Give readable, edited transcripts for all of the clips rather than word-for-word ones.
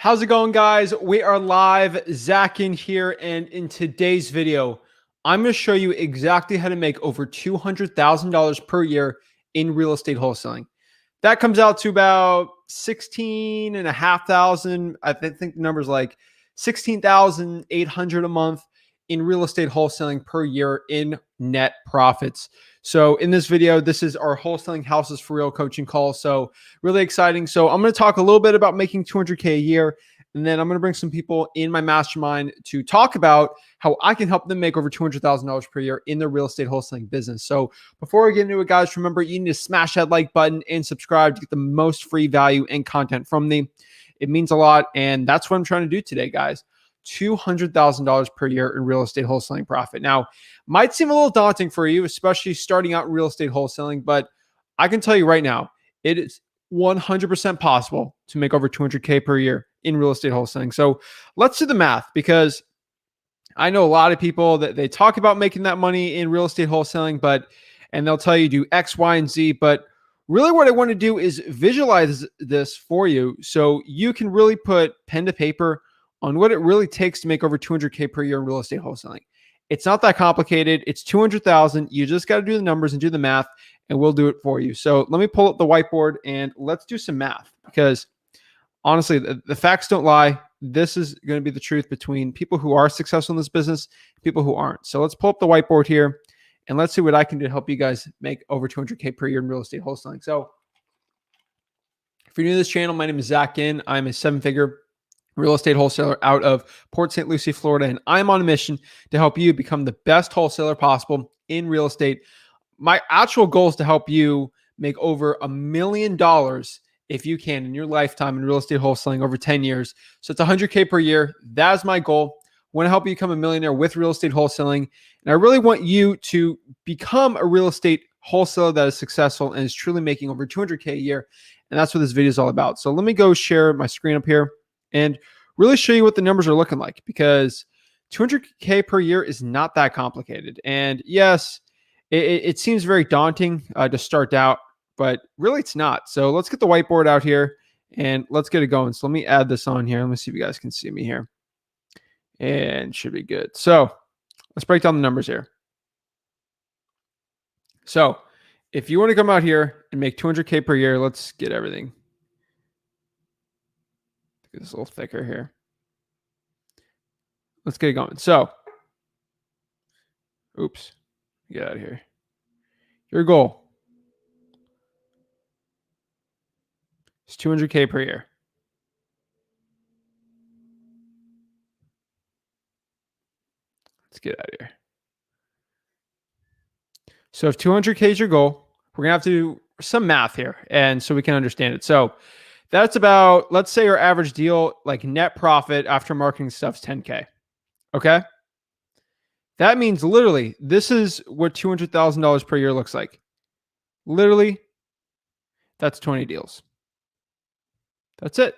How's it going, guys? We are live. Zach Ginn here, and in today's video, I'm going to show you exactly how to make over $200,000 per year in real estate wholesaling. That comes out to about 16,500. I think the number's like 16,800 a month in real estate wholesaling per year in net profits. So in this video, this is our wholesaling houses for real coaching call. So really exciting. So I'm going to talk a little bit about making 200K a year. And then I'm going to bring some people in my mastermind to talk about how I can help them make over $200,000 per year in their real estate wholesaling business. So before we get into it, guys, remember you need to smash that like button and subscribe to get the most free value and content from me. It means a lot. And that's what I'm trying to do today, guys. $200,000 per year in real estate wholesaling profit. Now, might seem a little daunting for you, especially starting out in real estate wholesaling, but I can tell you right now, it is 100% possible to make over 200K per year in real estate wholesaling. So let's do the math, because I know a lot of people that they talk about making that money in real estate wholesaling, and they'll tell you do X, Y, and Z. But really what I want to do is visualize this for you so you can really put pen to paper on what it really takes to make over 200K per year in real estate wholesaling. It's not that complicated. It's 200,000. You just got to do the numbers and do the math, and we'll do it for you. So let me pull up the whiteboard and let's do some math, because honestly, the facts don't lie. This is going to be the truth between people who are successful in this business and people who aren't. So let's pull up the whiteboard here and let's see what I can do to help you guys make over 200K per year in real estate wholesaling. So if you're new to this channel, my name is Zach Ginn. I'm a seven-figure real estate wholesaler out of Port St. Lucie, Florida, and I'm on a mission to help you become the best wholesaler possible in real estate. My actual goal is to help you make over $1 million if you can in your lifetime in real estate wholesaling over 10 years. So it's 100K per year. That's my goal. I want to help you become a millionaire with real estate wholesaling. And I really want you to become a real estate wholesaler that is successful and is truly making over 200K a year. And that's what this video is all about. So let me go share my screen up here and really show you what the numbers are looking like, because 200K per year is not that complicated. And yes, it seems very daunting to start out, but really it's not. So let's get the whiteboard out here and let's get it going. So let me add this on here. Let me see if you guys can see me here, and should be good. So let's break down the numbers here. So if you want to come out here and make 200K per year, let's get everything. It's a little thicker here. Let's get it going. So, oops, get out of here. Your goal is 200K per year. Let's get out of here. So if 200K is your goal, we're going to have to do some math here, and so we can understand it. So that's about, let's say our average deal, like net profit after marketing stuff, is 10K. Okay. That means literally, this is what $200,000 per year looks like. Literally, that's 20 deals. That's it.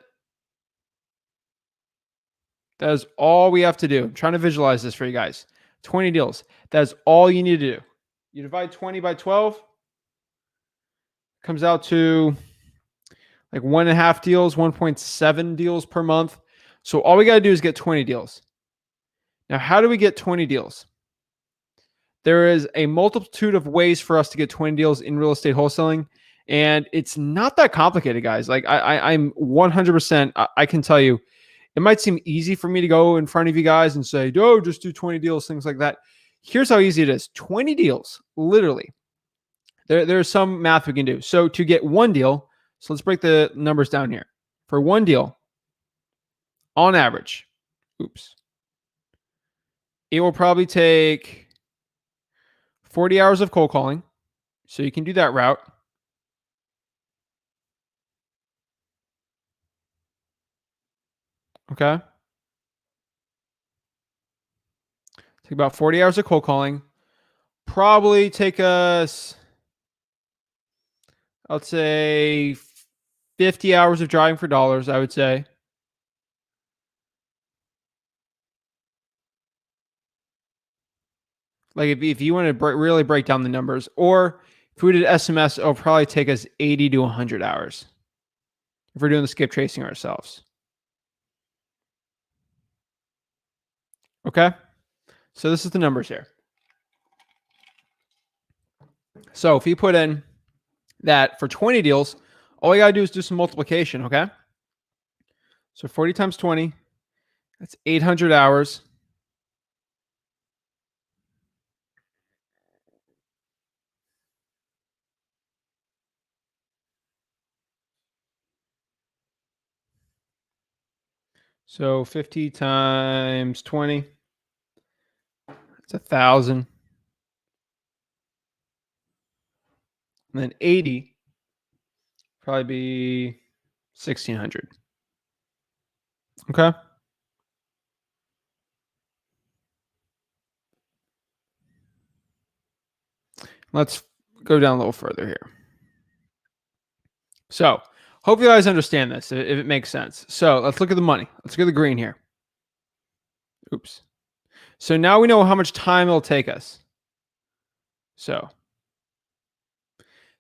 That is all we have to do. I'm trying to visualize this for you guys. 20 deals. That is all you need to do. You divide 20 by 12, comes out to like 1.5 deals, 1.7 deals per month. So all we got to do is get 20 deals. Now, how do we get 20 deals? There is a multitude of ways for us to get 20 deals in real estate wholesaling, and it's not that complicated, guys. Like I'm 100%, I can tell you, it might seem easy for me to go in front of you guys and say, oh, just do 20 deals, things like that. Here's how easy it is. 20 deals, literally. There's some math we can do. So to get one deal, so let's break the numbers down here. For one deal, on average, it will probably take 40 hours of cold calling. So you can do that route. Okay. Take about 40 hours of cold calling. Probably take us, let's say, 50 hours of driving for dollars, I would say. Like if you want to really break down the numbers, or if we did SMS, it'll probably take us 80 to 100 hours if we're doing the skip tracing ourselves. Okay. So this is the numbers here. So if you put in that for 20 deals, all you got to do is do some multiplication. Okay. So 40 times 20, that's 800 hours. So 50 times 20, it's 1,000. And then 80, probably be 1,600. Okay. Let's go down a little further here. So hope you guys understand this, if it makes sense. So let's look at the money. Let's look at the green here. Oops. So now we know how much time it'll take us. So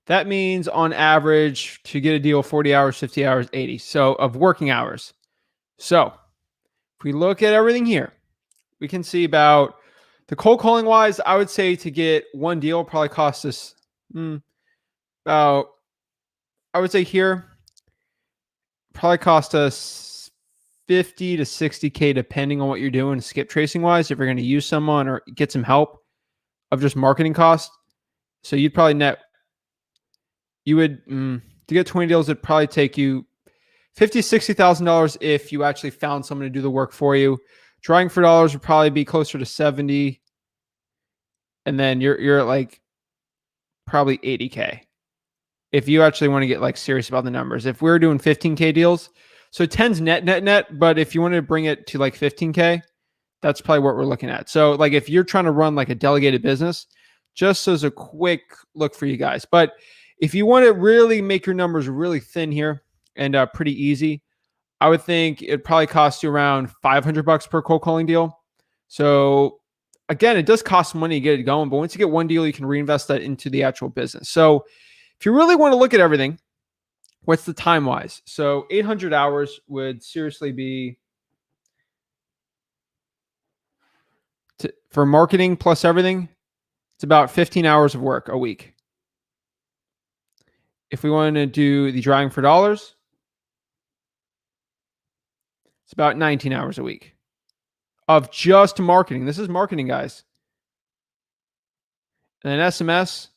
that means on average to get a deal 40 hours, 50 hours, 80. So of working hours. So if we look at everything here, we can see about the cold calling wise, I would say to get one deal probably costs us about, I would say here, probably cost us 50 to 60K depending on what you're doing skip tracing wise, if you're going to use someone or get some help of just marketing costs. So you'd probably you would to get 20 deals, it'd probably take you $50,000-$60,000 if you actually found someone to do the work for you. Drawing for dollars would probably be closer to 70, and then you're at like probably 80K if you actually want to get like serious about the numbers. If we're doing 15K deals, so 10's net, but if you want to bring it to like 15K, that's probably what we're looking at. So like if you're trying to run like a delegated business, just as a quick look for you guys. But if you want to really make your numbers really thin here and pretty easy, I would think it probably costs you around $500 per cold calling deal. So again, it does cost money to get it going, but once you get one deal, you can reinvest that into the actual business. So if you really want to look at everything, what's the time wise? So 800 hours would seriously be for marketing plus everything. It's about 15 hours of work a week. If we want to do the drawing for dollars, it's about 19 hours a week of just marketing. This is marketing, guys. And then SMS,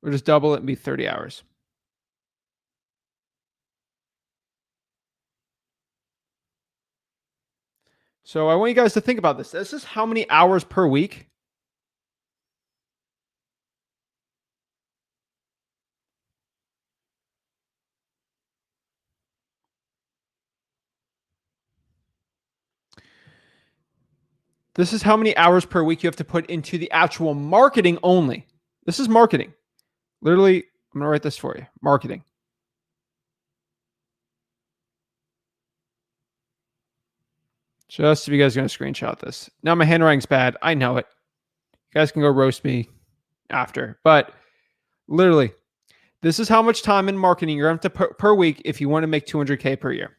we'll just double it and be 30 hours. So I want you guys to think about this. This is how many hours per week. This is how many hours per week you have to put into the actual marketing only. This is marketing. Literally, I'm going to write this for you. Marketing. Just if you guys are going to screenshot this. Now my handwriting's bad. I know it. You guys can go roast me after. But literally, this is how much time in marketing you're going to have to put per week if you want to make 200K per year.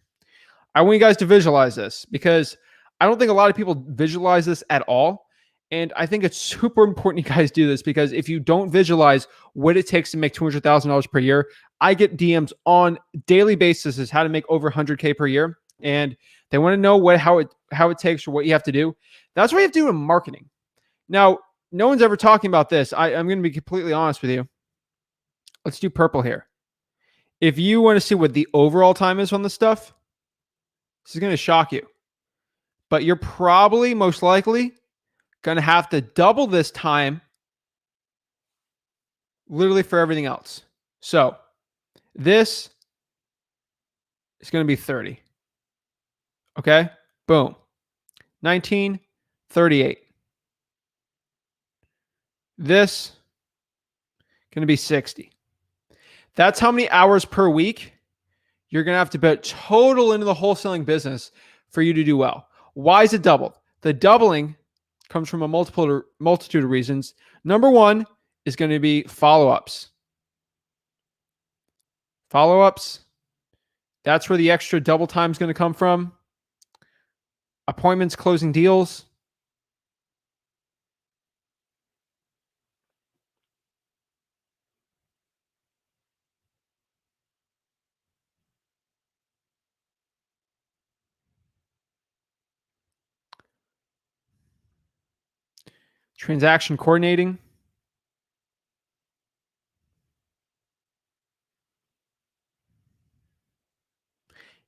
I want you guys to visualize this because I don't think a lot of people visualize this at all. And I think it's super important you guys do this because if you don't visualize what it takes to make $200,000 per year, I get DMs on daily basis as how to make over 100K per year. And they want to know how it takes or what you have to do. That's what you have to do in marketing. Now, no one's ever talking about this. I'm going to be completely honest with you. Let's do purple here. If you want to see what the overall time is on this stuff, this is going to shock you. But you're probably most likely going to have to double this time literally for everything else. So this is going to be 30. Okay? Boom. 19, 38. This going to be 60. That's how many hours per week you're going to have to put total into the wholesaling business for you to do well. Why is it doubled? The doubling comes from a multitude of reasons. Number one is going to be follow-ups. Follow-ups, that's where the extra double time is going to come from. Appointments, closing deals. transaction coordinating.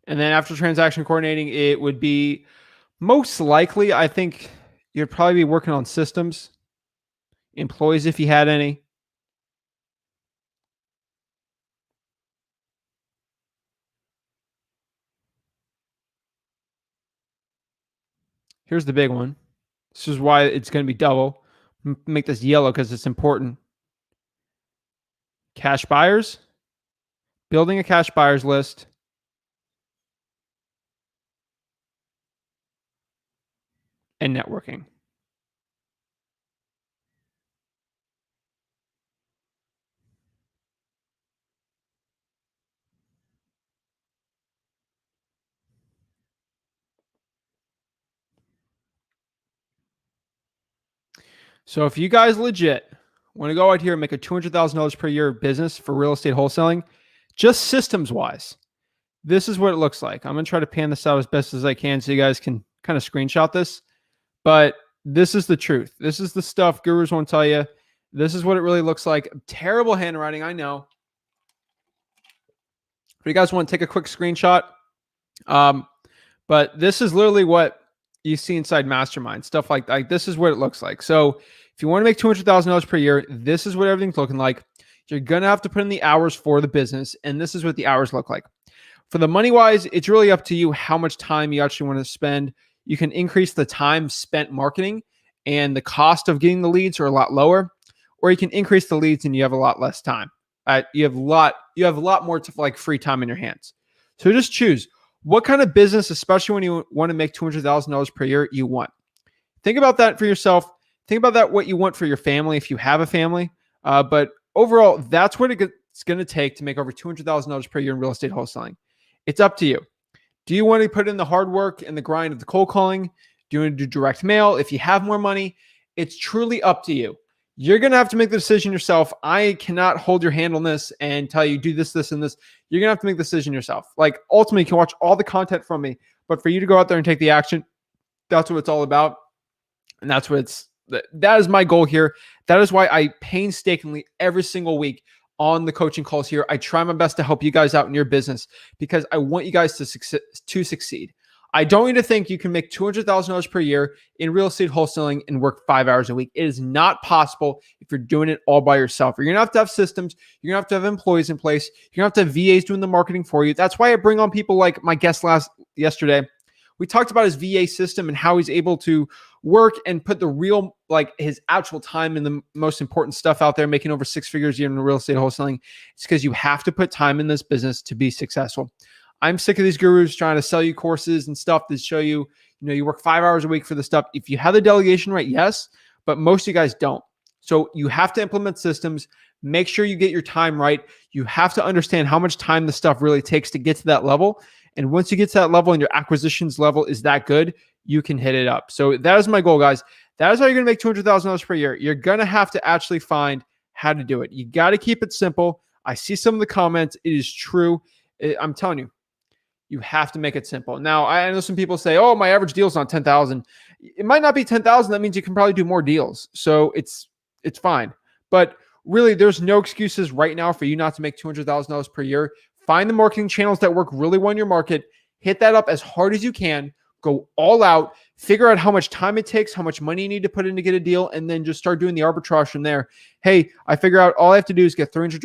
And then after transaction coordinating, it would be most likely, I think you'd probably be working on systems, employees if you had any. Here's the big one. This is why it's going to be double. Make this yellow because it's important. Cash buyers, building a cash buyers list, and networking. So if you guys legit want to go out here and make a $200,000 per year business for real estate wholesaling, just systems wise, this is what it looks like. I'm going to try to pan this out as best as I can so you guys can kind of screenshot this. But this is the truth. This is the stuff gurus won't tell you. This is what it really looks like. Terrible handwriting, I know. If you guys want to take a quick screenshot, but this is literally what you see inside Mastermind, stuff like this is what it looks like. So if you want to make $200,000 per year, this is what everything's looking like. You're going to have to put in the hours for the business, and this is what the hours look like. For the money wise, it's really up to you how much time you actually want to spend. You can increase the time spent marketing, and the cost of getting the leads are a lot lower, or you can increase the leads and you have a lot less time. You have a lot more to like free time in your hands. So just choose what kind of business, especially when you want to make $200,000 per year, you want. Think about that for yourself. Think about that what you want for your family if you have a family. But overall, that's what it's going to take to make over $200,000 per year in real estate wholesaling. It's up to you. Do you want to put in the hard work and the grind of the cold calling? Do you want to do direct mail? If you have more money, it's truly up to you. You're going to have to make the decision yourself. I cannot hold your hand on this and tell you do this, this, and this. You're going to have to make the decision yourself. Like ultimately, you can watch all the content from me, but for you to go out there and take the action, that's what it's all about. And that is my goal here. That is why I painstakingly every single week on the coaching calls here, I try my best to help you guys out in your business because I want you guys to succeed. I don't need to think you can make $200,000 per year in real estate wholesaling and work 5 hours a week. It is not possible if you're doing it all by yourself. You're going to have systems. You're going to have employees in place. You're going to have VAs doing the marketing for you. That's why I bring on people like my guest yesterday. We talked about his VA system and how he's able to work and put the real, like his actual time in the most important stuff out there, making over 6 figures a year in real estate wholesaling. It's because you have to put time in this business to be successful. I'm sick of these gurus trying to sell you courses and stuff that show you, you work 5 hours a week for the stuff. If you have the delegation right, yes, but most of you guys don't. So you have to implement systems. Make sure you get your time right. You have to understand how much time the stuff really takes to get to that level. And once you get to that level and your acquisitions level is that good, you can hit it up. So that is my goal, guys. That is how you're going to make $200,000 per year. You're going to have to actually find how to do it. You got to keep it simple. I see some of the comments. It is true. I'm telling you, you have to make it simple. Now, I know some people say, oh, my average deal is not 10,000. It might not be 10,000. That means you can probably do more deals. So it's fine. But really, there's no excuses right now for you not to make $200,000 per year. Find the marketing channels that work really well in your market. Hit that up as hard as you can. Go all out. Figure out how much time it takes, how much money you need to put in to get a deal, and then just start doing the arbitrage from there. Hey, I figure out all I have to do is get 300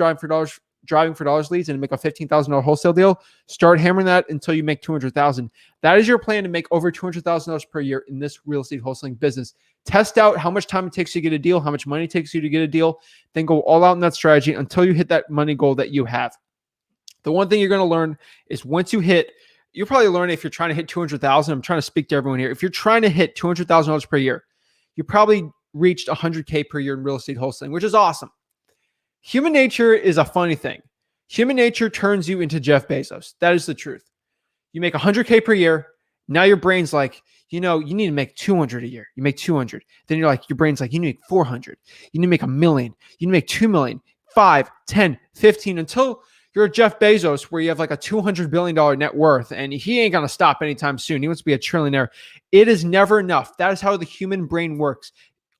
driving for dollars leads and make a $15,000 wholesale deal. Start hammering that until you make $200,000. That is your plan to make over $200,000 per year in this real estate wholesaling business. Test out how much time it takes you to get a deal, how much money it takes you to get a deal, then go all out in that strategy until you hit that money goal that you have. The one thing you're going to learn is once you hit, you'll probably learn if you're trying to hit 200,000. I'm trying to speak to everyone here. If you're trying to hit $200,000 per year, you probably reached 100K per year in real estate wholesaling, which is awesome. Human nature is a funny thing. Human nature turns you into Jeff Bezos. That is the truth. You make 100K per year. Now your brain's like, you need to make 200 a year. You make 200. Then your brain's like, you need to make 400. You need to make $1 million. You need to make 2 million, 5, 10, 15, until you're a Jeff Bezos where you have like a $200 billion net worth and he ain't going to stop anytime soon. He wants to be a trillionaire. It is never enough. That is how the human brain works.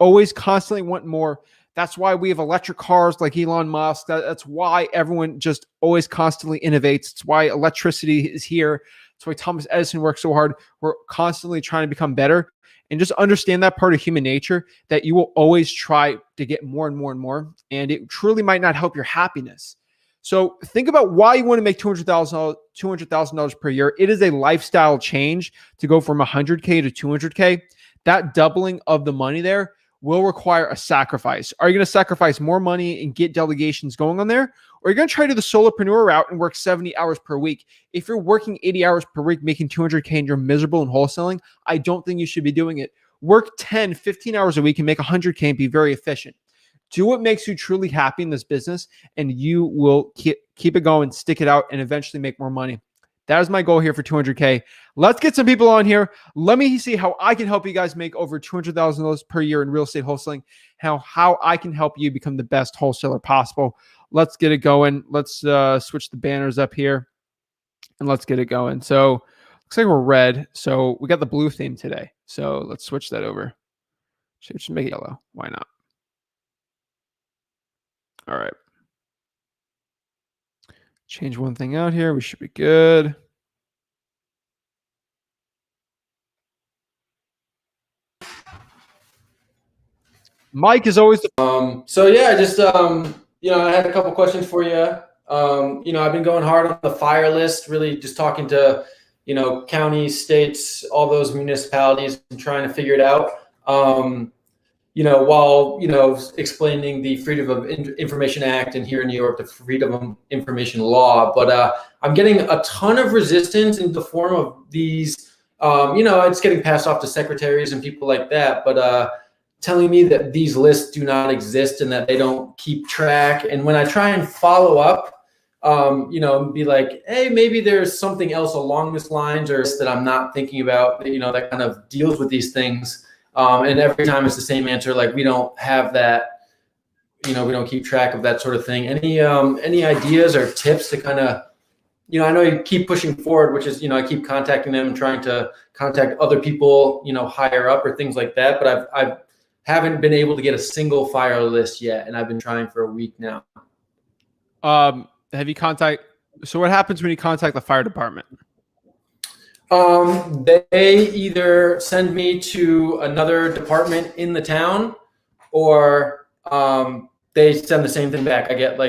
always constantly want more. That's why we have electric cars like Elon Musk. That's why everyone just always constantly innovates. It's why electricity is here. That's why Thomas Edison worked so hard. We're constantly trying to become better. And just understand that part of human nature, that you will always try to get more and more and more. And it truly might not help your happiness. So think about why you want to make $200,000 per year. It is a lifestyle change to go from 100K to 200K. That doubling of the money there will require a sacrifice. Are you going to sacrifice more money and get delegations going on there? Or are you going to try to do the solopreneur route and work 70 hours per week? If you're working 80 hours per week, making 200K and you're miserable in wholesaling, I don't think you should be doing it. Work 10, 15 hours a week and make 100K and be very efficient. Do what makes you truly happy in this business, and you will keep it going, stick it out, and eventually make more money. That is my goal here for 200K. Let's get some people on here. Let me see how I can help you guys make over $200,000 per year in real estate wholesaling, how I can help you become the best wholesaler possible. Let's get it going. Let's switch the banners up here, and let's get it going. So looks like we're red. So we got the blue theme today. So let's switch that over. Should make it yellow. Why not? All right. Change one thing out here. We should be good. Mike is always the so yeah, just I had a couple questions for you. I've been going hard on the fire list, really just talking to counties, states, all those municipalities, and trying to figure it out. While explaining the Freedom of Information Act, and here in New York, the Freedom of Information Law. But I'm getting a ton of resistance in the form of these, it's getting passed off to secretaries and people like that, but telling me that these lists do not exist and that they don't keep track. And when I try and follow up, be like, hey, maybe there's something else along this lines or that I'm not thinking about, that kind of deals with these things. And every time it's the same answer, like we don't have that, we don't keep track of that sort of thing. Any ideas or tips to kind of, I know you keep pushing forward, which is, I keep contacting them and trying to contact other people, higher up or things like that. But I haven't been able to get a single fire list yet. And I've been trying for a week now. Have you so what happens when you contact the fire department? They either send me to another department in the town, or they send the same thing back. I get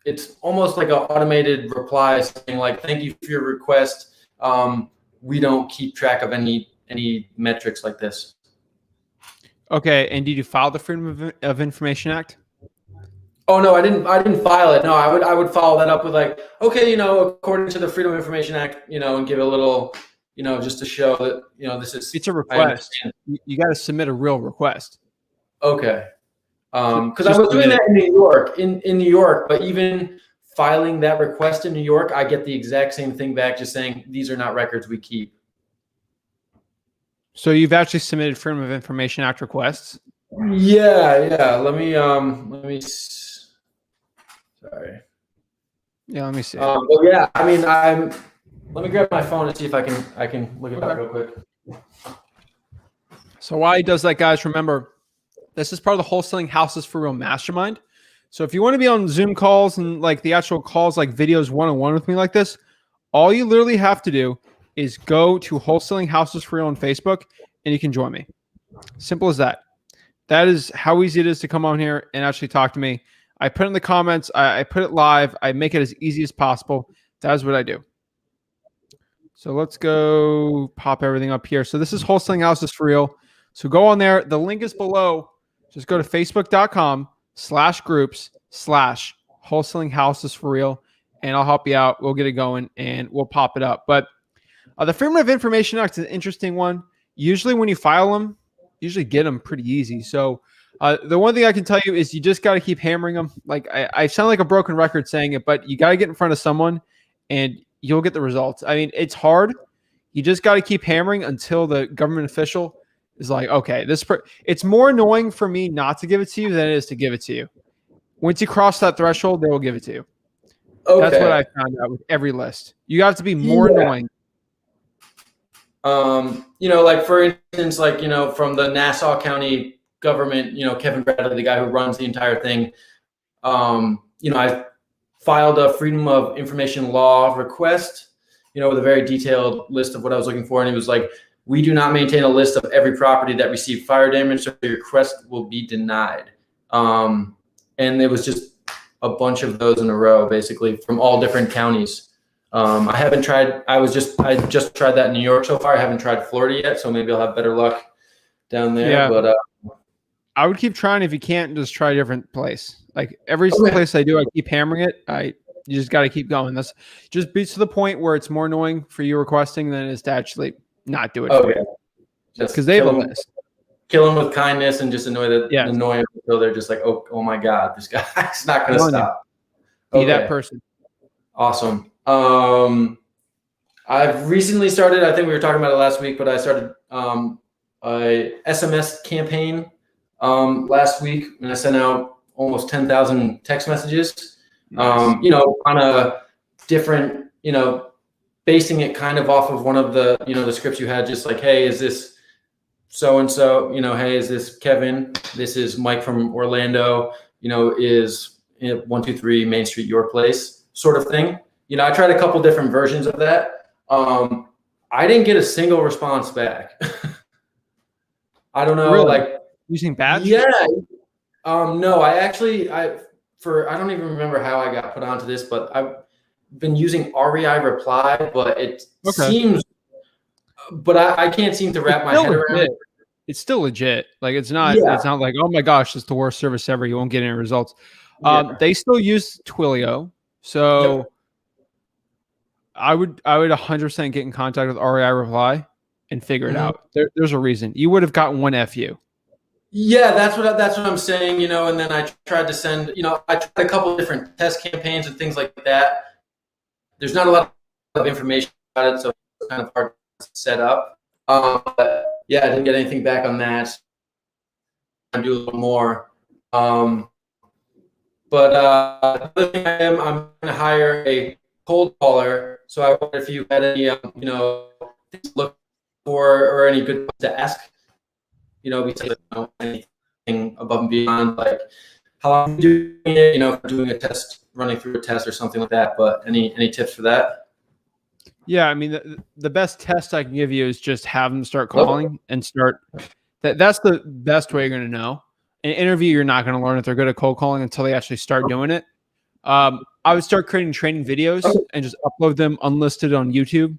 it's almost like an automated reply saying like, thank you for your request. We don't keep track of any metrics like this. Okay. And did you file the Freedom of Information Act? Oh no, I didn't file it. No, I would follow that up with like, okay, according to the Freedom of Information Act, and give a little, just to show that, this is. It's a request. You got to submit a real request. Okay. Because I was doing that in New York, in New York, but even filing that request in New York, I get the exact same thing back, just saying these are not records we keep. So you've actually submitted Freedom of Information Act requests? Yeah. Let me sorry. Yeah, let me see. Well, yeah, I mean, let me grab my phone and see if I can look it up real quick. So why he does that, guys, remember, this is part of the Wholesaling Houses for Real Mastermind. So if you want to be on Zoom calls and like the actual calls, like videos one-on-one with me like this, all you literally have to do is go to Wholesaling Houses for Real on Facebook and you can join me. Simple as that. That is how easy it is to come on here and actually talk to me. I put it in the comments. I put it live. I make it as easy as possible. That is what I do. So let's go pop everything up here. So this is Wholesaling Houses for Real. So go on there. The link is below. Just go to facebook.com/groups/Wholesaling Houses for Real, and I'll help you out. We'll get it going and we'll pop it up. But the Freedom of Information Act is an interesting one. Usually when you file them, usually get them pretty easy. So the one thing I can tell you is you just got to keep hammering them. Like I sound like a broken record saying it, but you got to get in front of someone and you'll get the results. I mean, it's hard. You just got to keep hammering until the government official is like, okay, it's more annoying for me not to give it to you than it is to give it to you. Once you cross that threshold, they will give it to you. Okay. That's what I found out with every list. You have to be more annoying. Like for instance, like, from the Nassau County government, Kevin Bradley, the guy who runs the entire thing. I filed a Freedom of Information Law request, with a very detailed list of what I was looking for. And he was like, we do not maintain a list of every property that received fire damage, so your request will be denied. And it was just a bunch of those in a row, basically, from all different counties. I haven't tried, I just tried that in New York so far. I haven't tried Florida yet, so maybe I'll have better luck down there. Yeah. But I would keep trying. If you can't, just try a different place. Like every place I do, I keep hammering it. You just got to keep going. That's just beats to the point where it's more annoying for you requesting than it is to actually not do it. Okay. Because they have a list. Kill them with kindness and just annoy them until they're just like, oh my God, this guy's not going to stop. Be that person. Awesome. I've recently started, I think we were talking about it last week, but I started a SMS campaign last week, and I sent out almost 10,000 text messages, on a different, basing it kind of off of one of the, the scripts you had, just like, hey, is this so-and-so, hey, is this Kevin? This is Mike from Orlando, is 123 Main Street your place, sort of thing. I tried a couple different versions of that. I didn't get a single response back. I don't know, really? like using batch? Yeah. No, I don't even remember how I got put onto this, but I've been using REI reply, but it seems, but I can't seem to wrap my head around it. It's still legit. Like it's not like, oh my gosh, it's the worst service ever. You won't get any results. They still use Twilio. So yep. I would 100% get in contact with REI reply and figure it out. There's a reason. You would have gotten one FU. Yeah, that's what I'm saying, and then I tried to send, I tried a couple of different test campaigns and things like that. There's not a lot of information about it, so it's kind of hard to set up. But yeah, I didn't get anything back on that. I'll do a little more. But the other thing I'm going to hire a cold caller. So I wonder if you had any, things to look for or any good to ask, because anything above and beyond, like how long are you doing it, doing a test, running through a test or something like that. But any tips for that? Yeah, I mean, the best test I can give you is just have them start calling and start. That's the best way you're going to know. An interview, you're not going to learn if they're good at cold calling until they actually start doing it. I would start creating training videos and just upload them unlisted on YouTube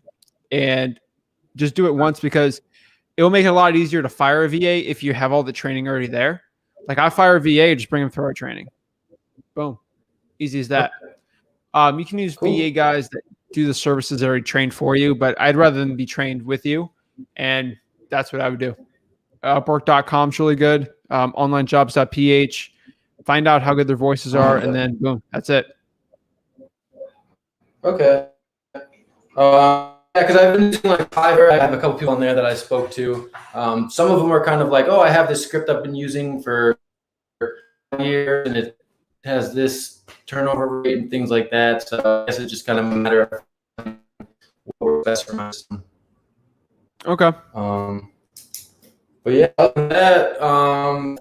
and just do it once, because it will make it a lot easier to fire a VA if you have all the training already there. Like I fire a VA, just bring them through our training. Boom. Easy as that. You can use VA guys that do the services that are already trained for you, but I'd rather them be trained with you. And that's what I would do. Upwork.com is really good. Onlinejobs.ph. Find out how good their voices are, and then boom, that's it. Okay. Because I've been using like Fiverr. I have a couple people on there that I spoke to. Some of them are kind of like, oh, I have this script I've been using for years, and it has this turnover rate and things like that. So I guess it's just kind of a matter of what works best for my system. Okay. But yeah, other than that, I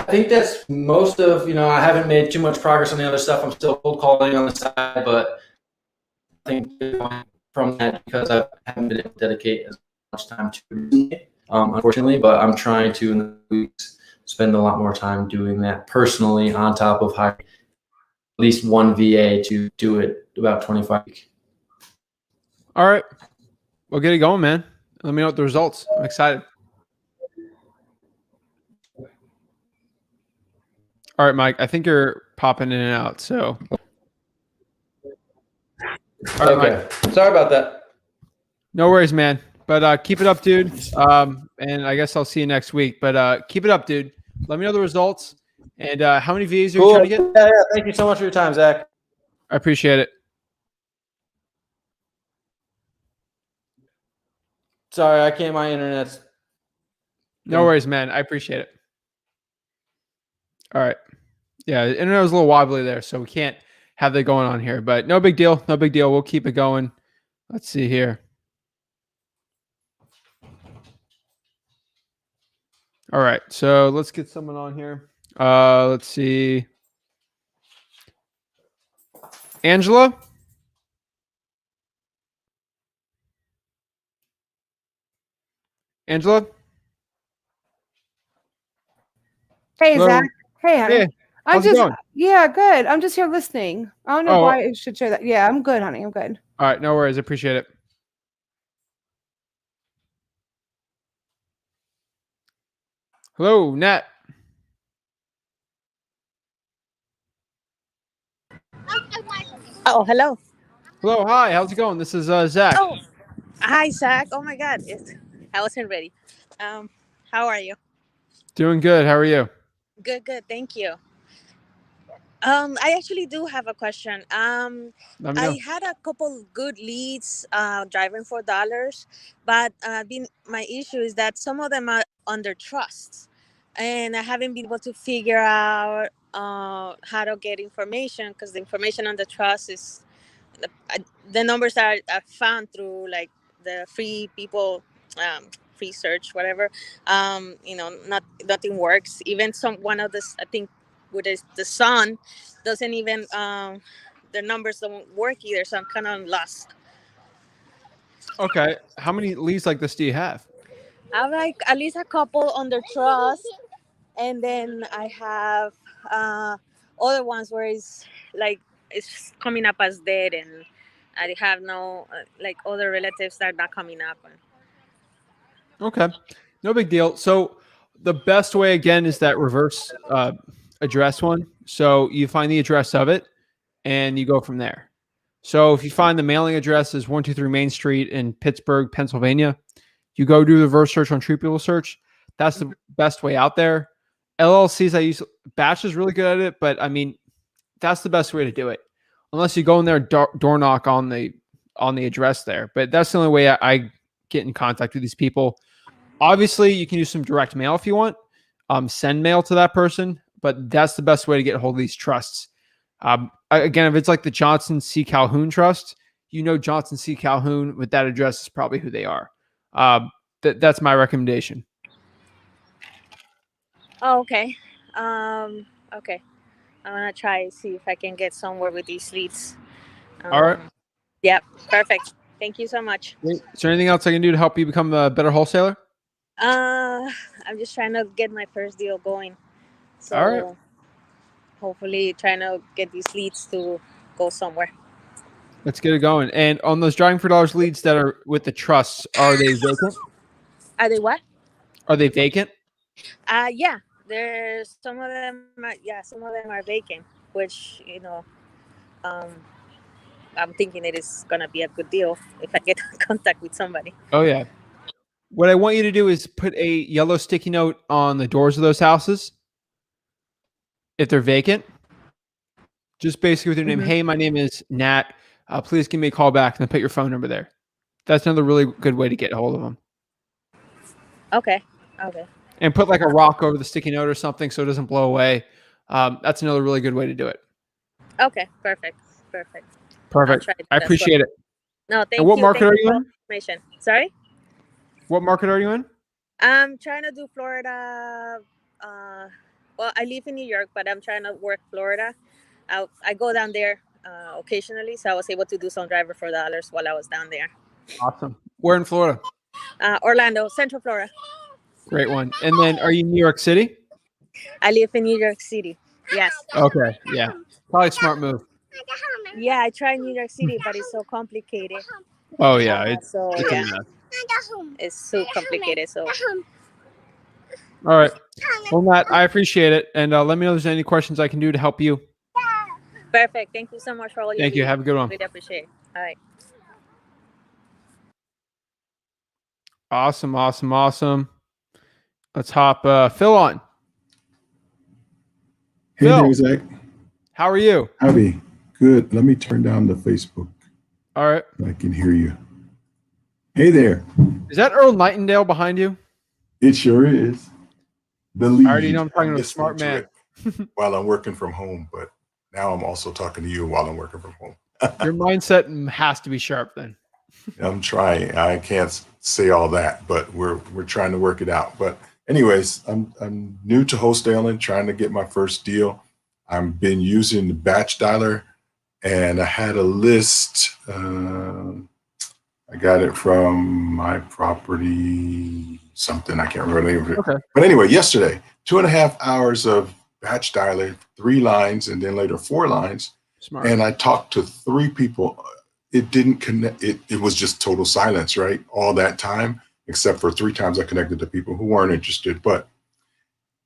think that's most of, I haven't made too much progress on the other stuff. I'm still cold calling on the side, but I think from that, because I haven't been able to dedicate as much time to it, unfortunately, but I'm trying to in the weeks spend a lot more time doing that personally on top of hiring at least one VA to do it about 25 weeks. All right. Well, get it going, man. Let me know what the results. I'm excited. All right, Mike, I think you're popping in and out. So, all right, okay. Mike. Sorry about that. No worries, man. But keep it up, dude. And I guess I'll see you next week. But keep it up, dude. Let me know the results. And how many VAs are you trying to get? Yeah. Thank you so much for your time, Zach. I appreciate it. Sorry, I can't. My internet's. No worries, man. I appreciate it. All right. Yeah, the internet was a little wobbly there, so we can't have that going on here. But no big deal. No big deal. We'll keep it going. Let's see here. All right. So let's get someone on here. Let's see. Angela. Angela. Hey, Hello. Zach. Hey, honey. Hey, I'm how's it just, going? yeah, good. I'm just here listening. I don't know Oh, why I should share that. Yeah, I'm good, honey. I'm good. all right. No worries. I appreciate it. Hello, Nat. Oh, hello. Hello. Hi. How's it going? This is Zach. Oh, hi, Zach. Oh my God, I wasn't ready. Um, how are you? Doing good. How are you? Good, good. Thank you. I actually do have a question. Let me know. I had a couple good leads, driving for dollars, but my issue is that some of them are under trust, and I haven't been able to figure out how to get information because the information on the trust is I, the numbers are found through like the free people, free search, whatever. Nothing works. Even one of this, I think, with the sun, doesn't even their numbers don't work either. So I'm kind of lost. Okay. How many leads like this do you have? I have like at least a couple under trust, and then I have other ones where it's like it's coming up as dead, and I have no like other relatives that are not coming up. Okay. No big deal. So the best way again is that reverse address one. So you find the address of it and you go from there. So if you find the mailing address is 123 Main Street in Pittsburgh, Pennsylvania, you go do the reverse search on True People Search. That's the best way out there. LLCs, I use Batch is really good at it, but I mean, that's the best way to do it. Unless you go in there and door knock on the address there. But that's the only way I get in contact with these people. Obviously, you can use some direct mail if you want. Send mail to that person, but that's the best way to get a hold of these trusts. Again, if it's like the Johnson C. Calhoun Trust, you know Johnson C. Calhoun with that address is probably who they are. That's my recommendation. Oh, okay. Okay. I'm gonna try see if I can get somewhere with these leads. All right. Yep. Perfect. Thank you so much. Great. Is there anything else I can do to help you become a better wholesaler? I'm just trying to get my first deal going. So All right. hopefully trying to get these leads to go somewhere. Let's get it going. And on those driving for dollars leads that are with the trusts, are they vacant? Are they what? Are they vacant? Yeah. There's some of them. Some of them are vacant, which um, I'm thinking it is gonna be a good deal if I get in contact with somebody. Oh yeah. What I want you to do is put a yellow sticky note on the doors of those houses if they're vacant. Just basically with your name. Mm-hmm. Hey, my name is Nat. Please give me a call back and then put your phone number there. That's another really good way to get a hold of them. Okay. Okay. And put like a rock over the sticky note or something so it doesn't blow away. That's another really good way to do it. Okay. Perfect. Perfect. I'll Perfect. try to do I that. appreciate it. No, thank And what you. market Thank are you you for all in? the information. Sorry? What market are you in? I'm trying to do Florida. Well, I live in New York, but I'm trying to work Florida. I go down there occasionally, so I was able to do some driver for dollars while I was down there. Awesome. Where in Florida? Orlando, Central Florida. Great one. And then are you in New York City? I live in New York City. Yes. Okay. Yeah. Probably a smart move. Yeah, I tried New York City, but it's so complicated. Oh yeah. It's So a yeah, mess. it's so complicated. So All right. Well, Matt, I appreciate it. And let me know if there's any questions I can do to help you. perfect. Thank you so much for all you Thank do. you. Have a good one. Really appreciate it. All right. Awesome. Awesome. Awesome. Let's hop Phil on. Hey Phil. there, Zach. How are you? Howdy. Good. Let me turn down the Facebook. All right. I can hear you. Hey there. Is that Earl Nightingale behind you? It sure is. The I lead. already know I'm talking to a listening smart to man. it while I'm working from home, but now I'm also talking to you while I'm working from home. Your mindset has to be sharp then. I'm trying. I can't say all that, but we're trying to work it out. But anyways, I'm new to wholesaling, trying to get my first deal. I've been using the batch dialer, and I had a list. I got it from my property something. I can't remember the name of it. Okay. But anyway, yesterday, 2.5 hours of batch dialer, 3 lines, and then later 4 lines. Smart. And I talked to 3 people. It didn't connect. It was just total silence, right? All that time, except for 3 times I connected to people who weren't interested. But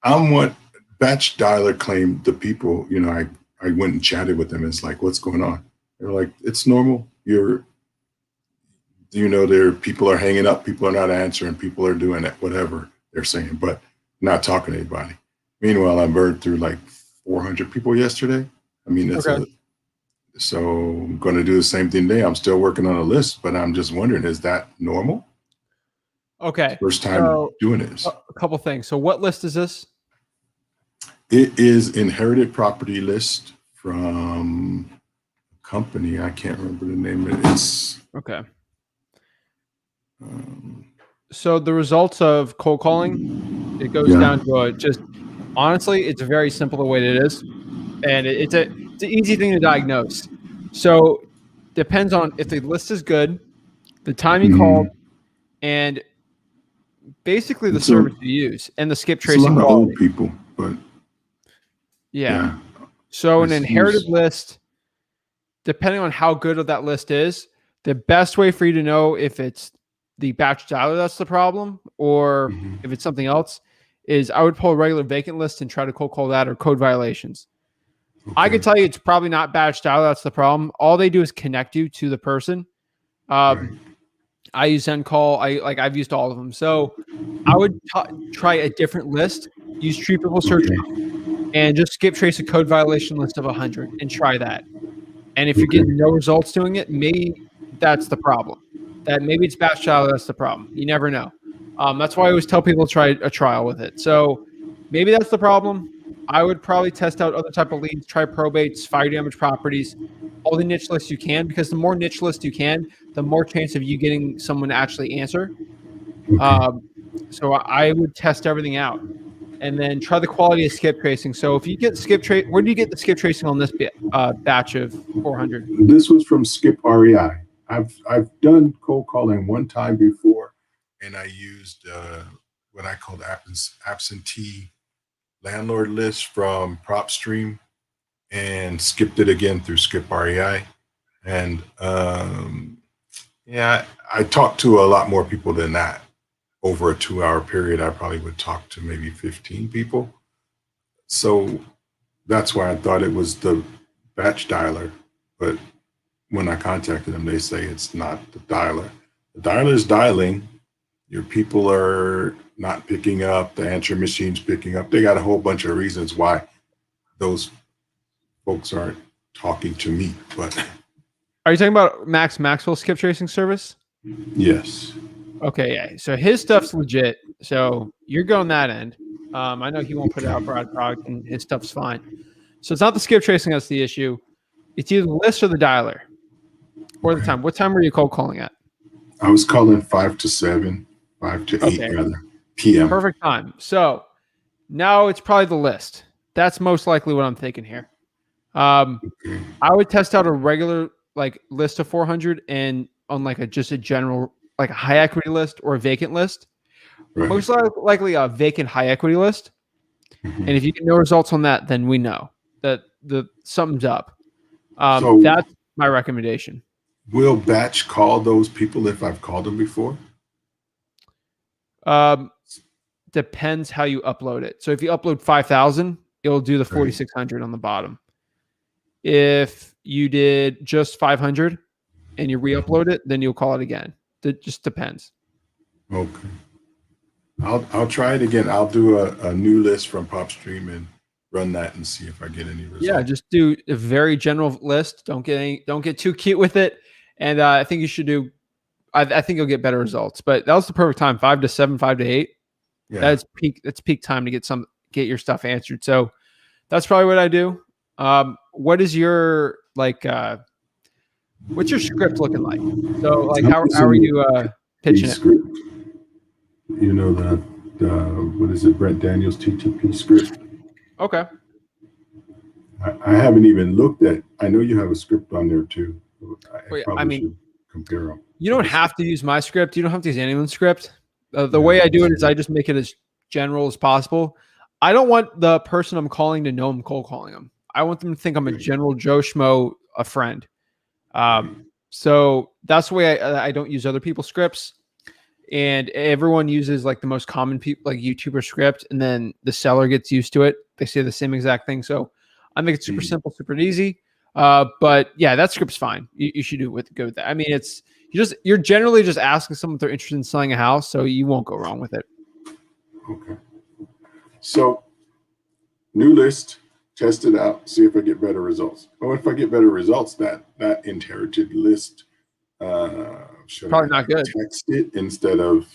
I'm what batch dialer claimed the people, you know, I went and chatted with them. It's like, what's going on? They're like, it's normal. There people are hanging up, people are not answering, people are doing it, whatever they're saying, but not talking to anybody. Meanwhile, I burned through like 400 people yesterday. I mean, so I'm going to do the same thing today. I'm still working on a list, but I'm just wondering, is that normal? Okay. First time doing this. A couple things. So what list is this? It is inherited property list from a company. I can't remember the name of it. It's okay. So the results of cold calling, it goes down to just honestly, it's very simple the way it is, and it's an easy thing to diagnose. So depends on if the list is good, the time you called, and basically the service you use and the skip tracing. It's a lot of old people, but yeah. So an inherited list, depending on how good of that list is, the best way for you to know if it's the batch dialer that's the problem or if it's something else is I would pull a regular vacant list and try to cold call that or code violations. Okay. I could tell you it's probably not batch dialer that's the problem. All they do is connect you to the person. I use ZenCall. I've used all of them. So I would try a different list, use tree people searching, and just skip trace a code violation list of 100 and try that. And if you're getting no results doing it, maybe that's the problem. That maybe it's batch dialer that's the problem. You never know. That's why I always tell people to try a trial with it. So maybe that's the problem. I would probably test out other type of leads, try probates, fire damage properties, all the niche lists you can, because the more niche lists you can, the more chance of you getting someone to actually answer. So I would test everything out and then try the quality of skip tracing. So if you get skip trace, where do you get the skip tracing on this batch of 400? This was from Skip REI. I've done cold calling one time before, and I used what I called absentee landlord list from PropStream and skipped it again through Skip REI. And I talked to a lot more people than that. Over a 2-hour period, I probably would talk to maybe 15 people. So that's why I thought it was the batch dialer. But when I contacted them, they say it's not the dialer. The dialer is dialing. Your people are not picking up. The answer machine's picking up. They got a whole bunch of reasons why those folks aren't talking to me. But are you talking about Maxwell's skip tracing service? Yes. Okay, yeah. So his stuff's legit. So you're going that end. I know he won't put out broad product, and his stuff's fine. So it's not the skip tracing that's the issue. It's either the list or the dialer. Or the time. What time were you cold calling at? I was calling 5 to 7, 5 to 8 rather, p.m. Perfect time. So now it's probably the list. That's most likely what I'm thinking here. I would test out a regular list of 400 and on just a general a high equity list or a vacant list. Right. Most likely a vacant high equity list. And if you get no results on that, then we know that something's up. So that's my recommendation. Will batch call those people if I've called them before? Depends how you upload it. So if you upload 5,000, it'll do the 4,600 on the bottom. If you did just 500 and you re-upload it, then you'll call it again. It just depends. Okay. I'll try it again. I'll do a new list from PropStream and run that and see if I get any results. Yeah, just do a very general list. Don't get too cute with it. And I think you should do. I think you'll get better results. But that was the perfect time. 5 to 7, 5 to 8. Yeah. That's peak time to get your stuff answered. So that's probably what I do. What is your what's your script looking like? So how are you pitching it? Script. You know, what is it, Brent Daniels TTP script. Okay. I haven't even looked at. I know you have a script on there too. I probably should compare them. You don't have to use my script. You don't have to use anyone's script. The way I do it is I just make it as general as possible. I don't want the person I'm calling to know I'm cold calling them. I want them to think I'm a general Joe Schmo, a friend. So that's the way I don't use other people's scripts. And everyone uses like the most common people, like YouTuber script, and then the seller gets used to it. They say the same exact thing. So I make it super simple, super easy. But yeah, that script's fine. You should go with that. I mean, you're generally just asking someone if they're interested in selling a house, so you won't go wrong with it. Okay. So new list, test it out, see if I get better results. Well, if I get better results, that inherited list, should Probably I not good. text it instead of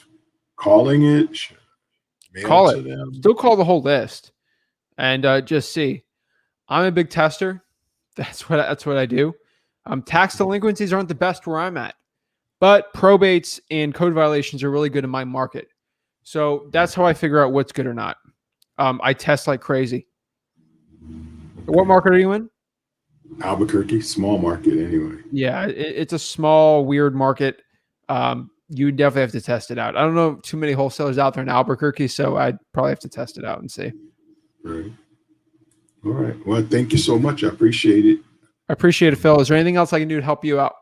calling it? Should I mail Call to it. them? Still call the whole list, and just see. I'm a big tester. That's what I do. Tax delinquencies aren't the best where I'm at, but probates and code violations are really good in my market. So that's how I figure out what's good or not. I test like crazy. What market are you in? Albuquerque, small market anyway. Yeah, it's a small, weird market. You definitely have to test it out. I don't know too many wholesalers out there in Albuquerque, so I'd probably have to test it out and see. Right. All right. Well, thank you so much. I appreciate it. I appreciate it, Phil. Is there anything else I can do to help you out?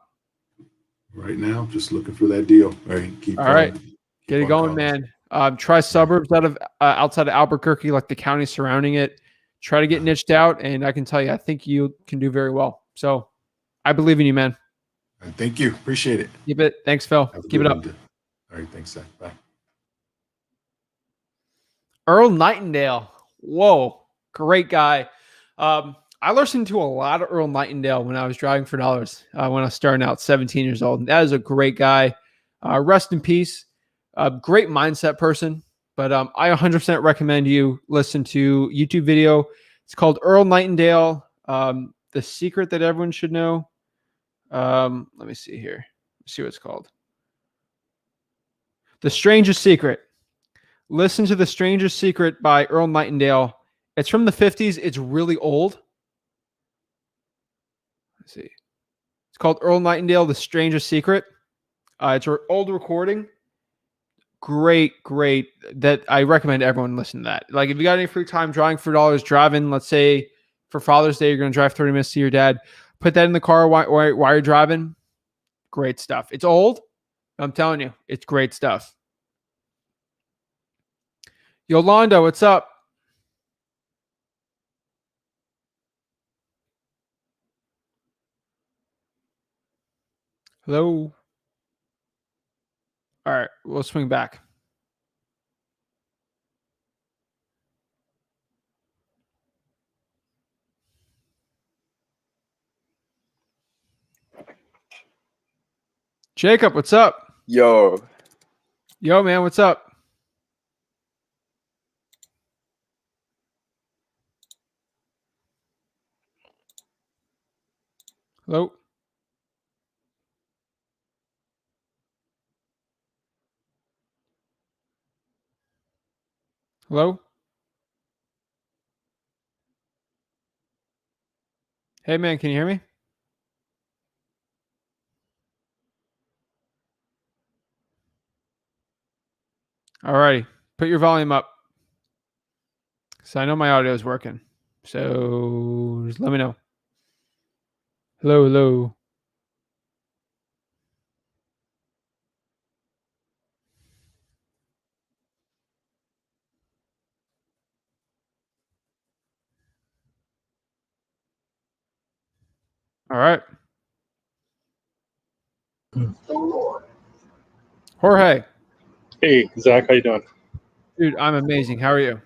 Right now, just looking for that deal. All right. All right. Get it going, man. Try suburbs outside of Albuquerque, like the county surrounding it. Try to get niched out, and I can tell you, I think you can do very well. So I believe in you, man. Thank you. Appreciate it. Keep it. Thanks, Phil. Keep it up. All right. Thanks, Zach. Bye. Earl Nightingale. Whoa. Great guy. I listened to a lot of Earl Nightingale when I was driving for dollars, when I was starting out 17 years old. And that is a great guy. Rest in peace. Great mindset person. But I 100% recommend you listen to YouTube video. It's called Earl Nightingale, The Secret That Everyone Should Know. Let me see here. Let's see what it's called. The Strangest Secret. Listen to The Strangest Secret by Earl Nightingale. It's from the 50s. It's really old. Let's see. It's called Earl Nightingale, The Strangest Secret. It's an old recording. Great. That I recommend everyone listen to that. Like if you got any free time driving for dollars, driving, let's say for Father's Day, you're going to drive 30 minutes to your dad. Put that in the car while you're driving. Great stuff. It's old. I'm telling you, it's great stuff. Yolanda, what's up? Hello. All right, we'll swing back. Jacob, what's up? Yo, Man, what's up? Hello. Hello. Hey, man, can you hear me? All righty. Put your volume up. So I know my audio is working. So just let me know. Hello. All right. Jorge. Hey, Zach, how you doing? Dude, I'm amazing. How are you?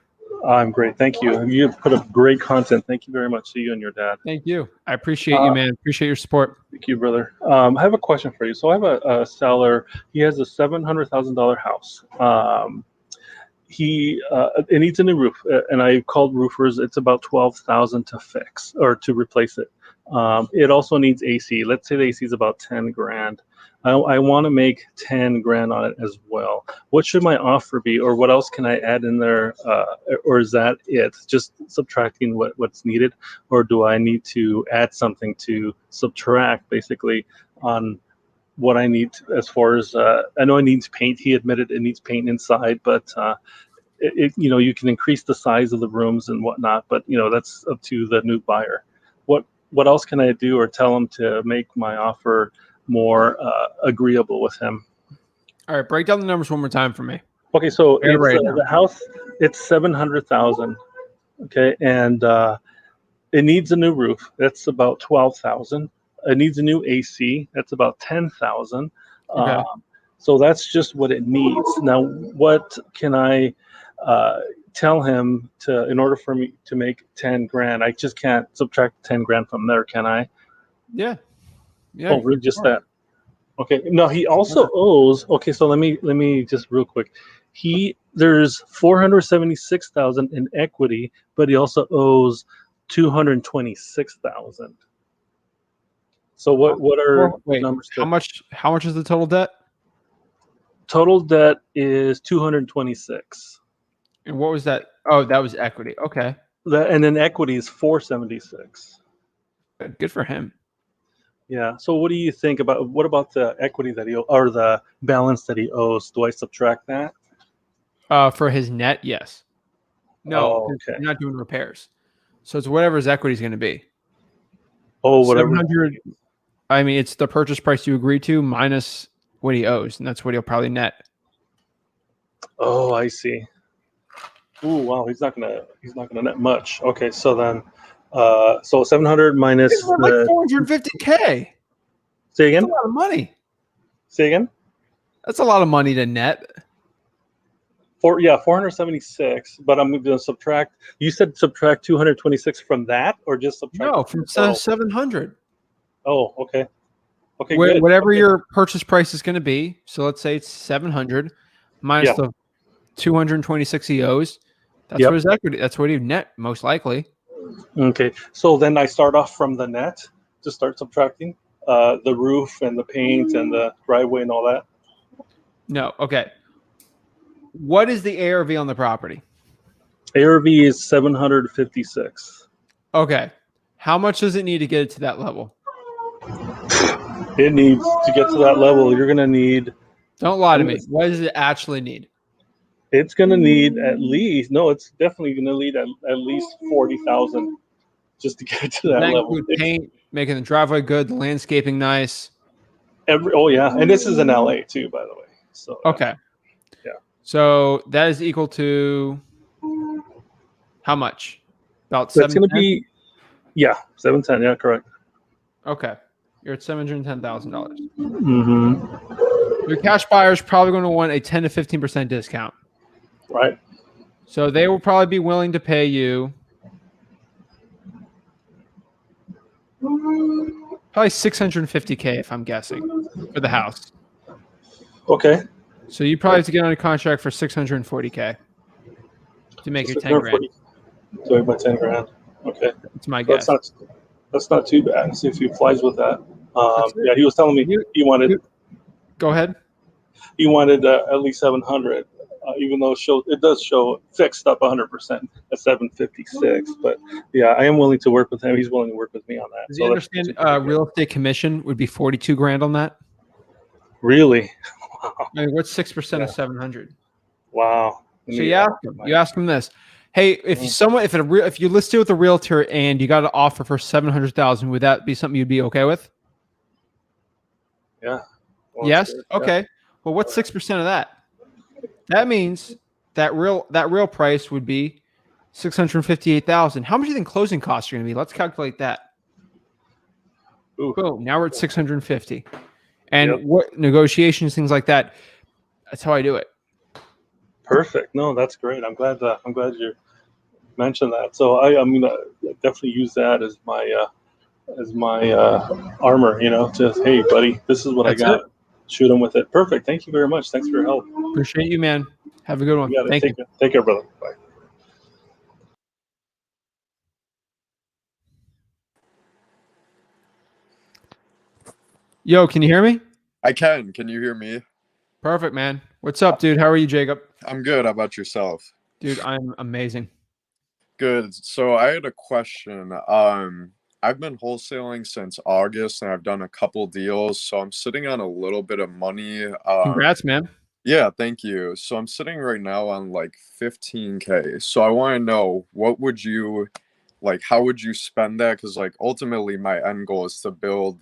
I'm great, thank you. And you put up great content. Thank you very much to you and your dad. Thank you. I appreciate you, man. Appreciate your support. Thank you, brother. I have a question for you. So I have a seller. He has a $700,000 house. It needs a new roof, and I called roofers. It's about $12,000 to fix or to replace it. It also needs AC. Let's say the AC is about 10 grand. I want to make 10 grand on it as well. What should my offer be, or what else can I add in there? Or is that it? Just subtracting what's needed, or do I need to add something to subtract basically on what I need as far as I know it needs paint. He admitted it needs paint inside, but you can increase the size of the rooms and whatnot, but that's up to the new buyer. What else can I do or tell him to make my offer more agreeable with him? All right, break down the numbers one more time for me. Okay, so Yeah, it's right now. the house. It's 700,000. Okay, and it needs a new roof. That's about 12,000. It needs a new AC. That's about 10,000. Okay. So that's just what it needs. Now, what can I tell him in order for me to make 10 grand? I just can't subtract 10 grand from there, can I? Yeah. Oh, really? Just that? Okay. No, he also owes. Okay, so let me just real quick. There's 476,000 in equity, but he also owes 226,000. So what are Wait, numbers? how much is the total debt? Total debt is 226. And what was that? Oh, that was equity. Okay. And then equity is 476. Good for him. Yeah. So what do you think what about the equity that or the balance that he owes? Do I subtract that? For his net, yes. No, Oh, okay. you're not doing repairs. So it's whatever his equity is going to be. Oh, whatever. 700. I mean, it's the purchase price you agreed to minus what he owes, and that's what he'll probably net. Oh, I see. Ooh, wow, he's not gonna net much. Okay, so then, so 700 minus It's like 450K. Say again. That's a lot of money. Say again. That's a lot of money to net. 476. But I'm going to subtract. You said subtract 226 from that, or just subtract? No, from 700. Oh, okay. Okay, good. Whatever Okay. your purchase price is going to be. So let's say it's 700 minus the 226 he owes. That's what his equity. That's what he net most likely. Okay, so then I start off from the net to start subtracting the roof and the paint and the driveway and all that. No. Okay. What is the ARV on the property? ARV is 756. Okay. How much does it need to get it to that level? It needs to get to that level. You're going to need. Don't lie to me. What does it actually need? It's going to need at least. No, it's definitely going to need at least 40,000 just to get to that level. Paint, making the driveway good, the landscaping nice. Oh yeah, and this is in LA too, by the way. So okay. Yeah. So that is equal to how much? About so it's going to be 710. Yeah, correct. Okay, you're at $710,000. Mm-hmm. Your cash buyer is probably going to want a 10 to 15% discount. Right. So they will probably be willing to pay you probably $650K if I'm guessing for the house. Okay. So you probably have to get on a contract for $640K to make your 10 grand. So my 10 grand. Okay. That's my guess. That's not too bad. See if he flies with that. Yeah, he was telling me he wanted. Go ahead. He wanted at least 700, even though it does show fixed up 100% at 756. But yeah, I am willing to work with him. He's willing to work with me on that. Does he understand real estate commission would be 42 grand on that? Really? Wow. I mean, what's 6% of 700? Wow. So you ask him this. Hey, if you listed with a realtor and you got an offer for 700,000, would that be something you'd be okay with? Yeah. Well, yes. Okay. Well, what's 6% of that? That means that real price would be 658,000. How much do you think closing costs are going to be? Let's calculate that. Ooh. Boom. Now we're at 650. And what negotiations, things like that. That's how I do it. Perfect. No, that's great. I'm glad you mentioned that. So I'm gonna definitely use that as my armor. Just hey, buddy, this is what I got. Shoot him with it. Perfect. Thank you very much. Thanks for your help. Appreciate you, man. Have a good one. Thank you. Take care, brother. Bye. Yo, can you hear me? I can. Can you hear me? Perfect, man. What's up, dude? How are you, Jacob? I'm good. How about yourself? Dude, I'm amazing. Good. So I had a question. I've been wholesaling since August and I've done a couple deals. So I'm sitting on a little bit of money. Congrats, man. Yeah, thank you. So I'm sitting right now on like 15K. So I want to know what would you like, how would you spend that? Because like ultimately my end goal is to build,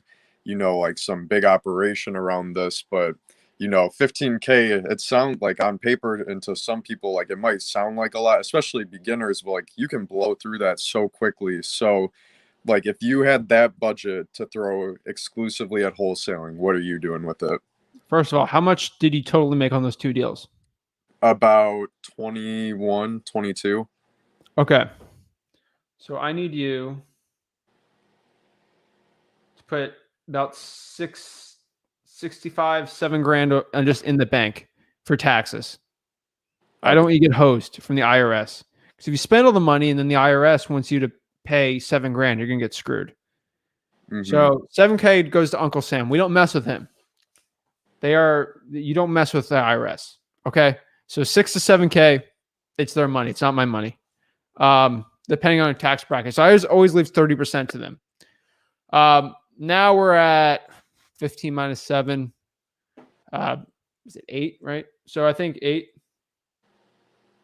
like some big operation around this. But 15K, it sounds like on paper and to some people, like it might sound like a lot, especially beginners, but like you can blow through that so quickly. So like if you had that budget to throw exclusively at wholesaling, what are you doing with it? First of all, how much did you totally make on those 2 deals? About 21, 22. Okay. So I need you to put about 65, 7 grand just in the bank for taxes. I don't want you to get hosed from the IRS. Because if you spend all the money and then the IRS wants you to pay 7 grand, you're going to get screwed. Mhm. So 7K goes to Uncle Sam. We don't mess with him. You don't mess with the IRS. Okay. So 6 to 7K, it's their money. It's not my money. Depending on your tax bracket. So I always leave 30% to them. Now we're at 15 minus 7. Is it 8, right? So I think 8.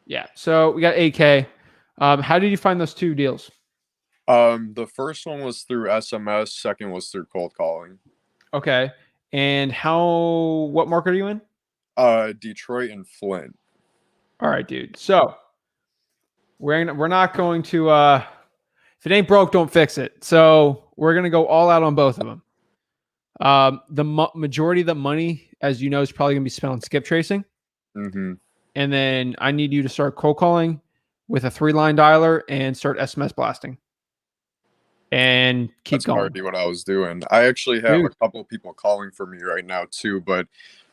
Yeah. So we got 8K. How did you find those 2 deals? The first one was through SMS, second was through cold calling. Okay. And what market are you in? Detroit and Flint. All right, dude. So we're not going to if it ain't broke, don't fix it. So we're gonna go all out on both of them. The majority of the money, as you know, is probably gonna be spent on skip tracing. Mm-hmm. And then I need you to start cold calling with a 3-line dialer and start SMS blasting. And keep That's going. already what I was doing. I actually have Dude. a couple people calling for me right now too, but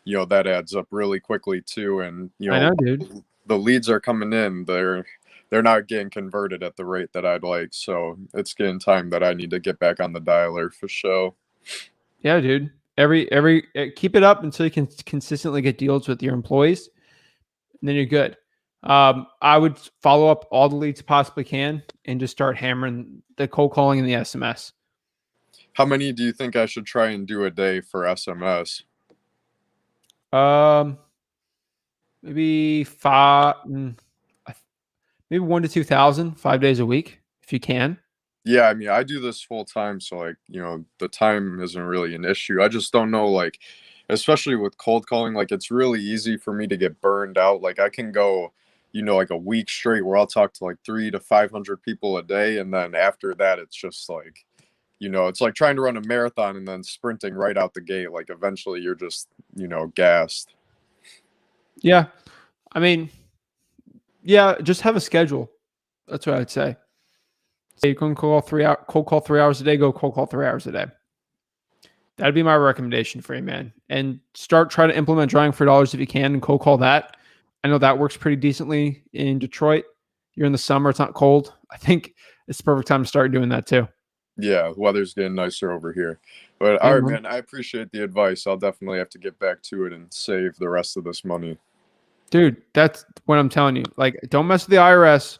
that adds up really quickly too. And I know, dude. the leads are coming in. They're not getting converted at the rate that I'd like. So it's getting time that I need to get back on the dialer for sure. Yeah, dude. Keep it up until you can consistently get deals with your employees, and then you're good. I would follow up all the leads you possibly can and just start hammering the cold calling and the SMS. How many do you think I should try and do a day for SMS? Maybe 5, maybe 1 to 2,000, 5 days a week if you can. Yeah, I mean, I do this full time, so like, the time isn't really an issue. I just don't know, like, especially with cold calling, like it's really easy for me to get burned out. Like I can go, like a week straight where I'll talk to like 300 to 500 people a day, and then after that, it's just like, it's like trying to run a marathon and then sprinting right out the gate. Like eventually, you're just, gassed. Yeah, I mean, yeah, just have a schedule. That's what I'd say. You can cold call 3 hours a day, go cold call 3 hours a day. That'd be my recommendation for you, man. And try to implement drawing for dollars if you can and cold call that. I know that works pretty decently in Detroit. You're in the summer, it's not cold. I think it's the perfect time to start doing that too. Yeah, the weather's getting nicer over here. But all right, man, I appreciate the advice. I'll definitely have to get back to it and save the rest of this money. Dude, that's what I'm telling you. Like, don't mess with the IRS.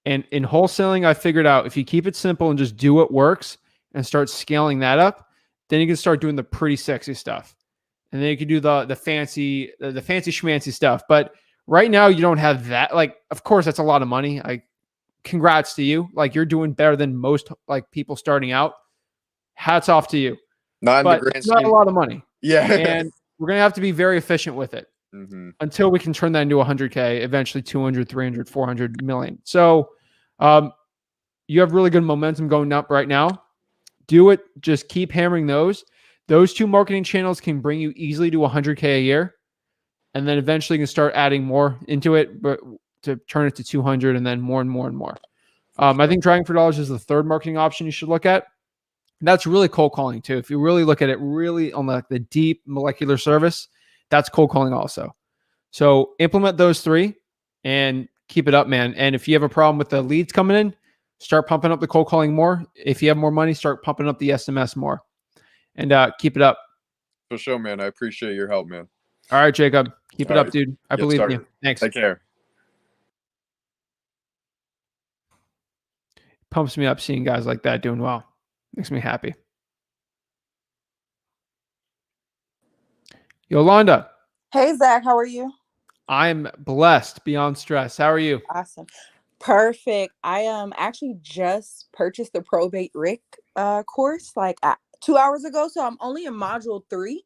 And in wholesaling, I figured out if you keep it simple and just do what works and start scaling that up, then you can start doing the pretty sexy stuff. And then you can do the fancy schmancy stuff. But right now you don't have that. Like, of course, that's a lot of money. Like, congrats to you. Like, you're doing better than most like people starting out. Hats off to you. But it's not a lot of money. Yeah. And we're going to have to be very efficient with it until we can turn that into 100K, eventually 200, 300, 400 million. So you have really good momentum going up right now. Do it. Just keep hammering those. Those 2 marketing channels can bring you easily to 100K a year. And then eventually you can start adding more into it, but to turn it to 200 and then more and more and more. I think Drawing for Dollars is the 3rd marketing option you should look at. And that's really cold calling too. If you really look at it really on the deep molecular service, that's cold calling also. So implement those 3 and keep it up, man. And if you have a problem with the leads coming in, start pumping up the cold calling more. If you have more money, start pumping up the SMS more. And keep it up. For sure, man. I appreciate your help, man. All right, Jacob. Keep it All up, right. dude. I Get believe in started. you. Thanks. Take care. Pumps me up seeing guys like that doing well. Makes me happy. Yolanda, Hey, Zach, how are you? I'm blessed beyond stress. How are you? Awesome. Perfect. I actually just purchased the probate Rick course like 2 hours ago. So I'm only in module 3.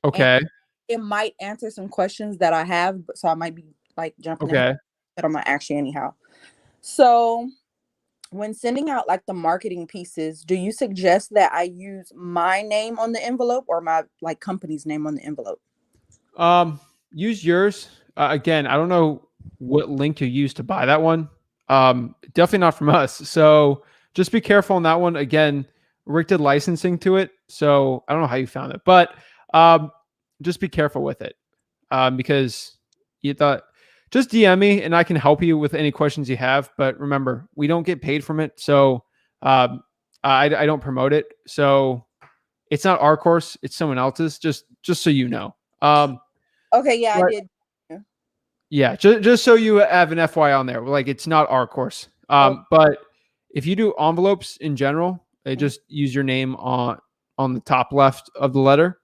And Okay. it might answer some questions that I have. So I might be like jumping in, Okay. but I'm not actually anyhow. So when sending out like the marketing pieces, do you suggest that I use my name on the envelope or my like company's name on the envelope? Use yours. Again, I don't know what link you use to buy that one. Definitely not from us. So just be careful on that one. Again, Rick did licensing to it. So I don't know how you found it, but just be careful with it. Because you thought just DM me and I can help you with any questions you have. But remember, we don't get paid from it. So I don't promote it. So it's not our course, it's someone else's, just so you know. Okay, yeah, but, I did. Yeah, just so you have an FY on there. Like it's not our course. But if you do envelopes in general, just use your name on the top left of the letter,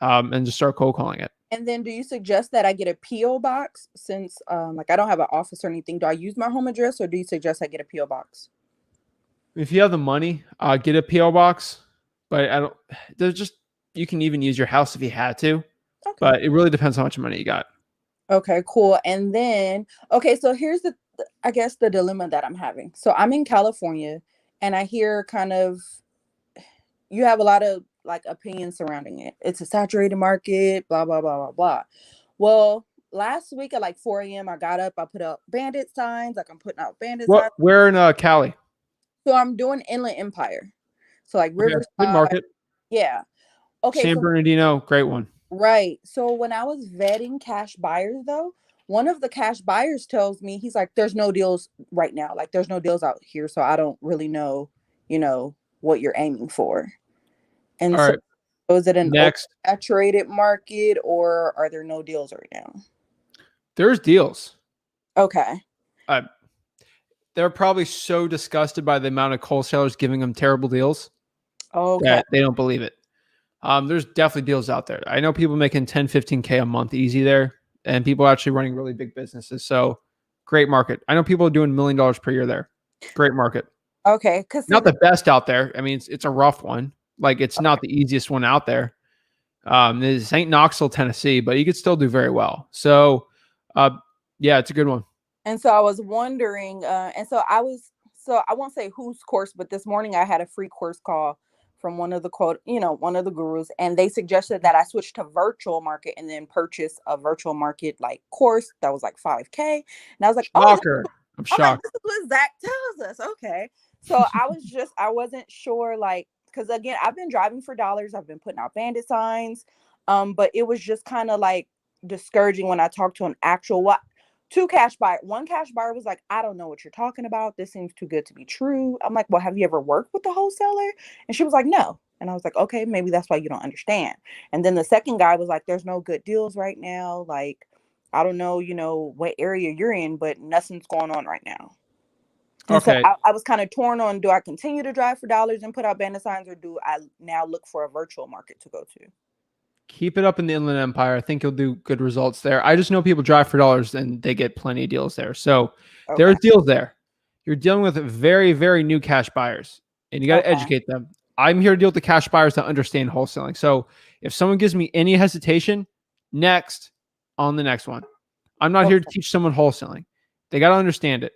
and just start cold calling it. And then do you suggest that I get a PO box since like I don't have an office or anything? Do I use my home address or do you suggest I get a PO box? If you have the money, get a PO box. But I don't. There's just you can even use your house if you had to. Okay. But it really depends how much money you got. Okay, cool. And then so here's I guess the dilemma that I'm having. So I'm in California and I hear kind of you have a lot of like opinions surrounding it. It's a saturated market, blah blah blah blah blah. Well, last week at like 4 a.m. I got up, I put up bandit signs, like I'm putting out bandit signs. Where in Cali? So I'm doing Inland Empire. So like Riverside. Good market. Yeah. Okay. San Bernardino, great one. Right. So when I was vetting cash buyers though, one of the cash buyers tells me, he's like, there's no deals right now. Like there's no deals out here. So I don't really know, what you're aiming for. And All right. is it an Next saturated market or are there no deals right now? There's deals. Okay. They're probably so disgusted by the amount of wholesalers giving them terrible deals. Okay. That they don't believe it. There's definitely deals out there. I know people making 10, 15K a month easy there, and people actually running really big businesses. So great market. I know people are doing $1 million per year there. Great market. Okay. Not the best out there. I mean, it's a rough one. Like it's not the easiest one out there. This ain't Knoxville, Tennessee, but you could still do very well. So yeah, it's a good one. And so I was wondering, so I won't say whose course, but this morning I had a free course call from one of the one of the gurus, and they suggested that I switch to virtual market and then purchase a virtual market like course that was like 5K. And I was like, shocker. I'm like, shocked. this is what Zach tells us. Okay. So I wasn't sure, like, because again, I've been driving for dollars. I've been putting out bandit signs. But it was just kind of like discouraging when I talked to an actual one cash buyer was like, I don't know what you're talking about. This seems too good to be true. I'm like, well, have you ever worked with a wholesaler? And she was like, no. And I was like, okay, maybe that's why you don't understand. And then the second guy was like, there's no good deals right now. Like, I don't know, what area you're in, but nothing's going on right now. And okay. So I was kind of torn on, do I continue to drive for dollars and put out bandit signs, or do I now look for a virtual market to go to? Keep it up in the Inland Empire. I think you'll do good results there. I just know people drive for dollars and they get plenty of deals there. So there's deals there. You're dealing with very, very new cash buyers, and you got to educate them. I'm here to deal with the cash buyers that understand wholesaling. So if someone gives me any hesitation, on the next one. I'm not here to teach someone wholesaling. They got to understand it.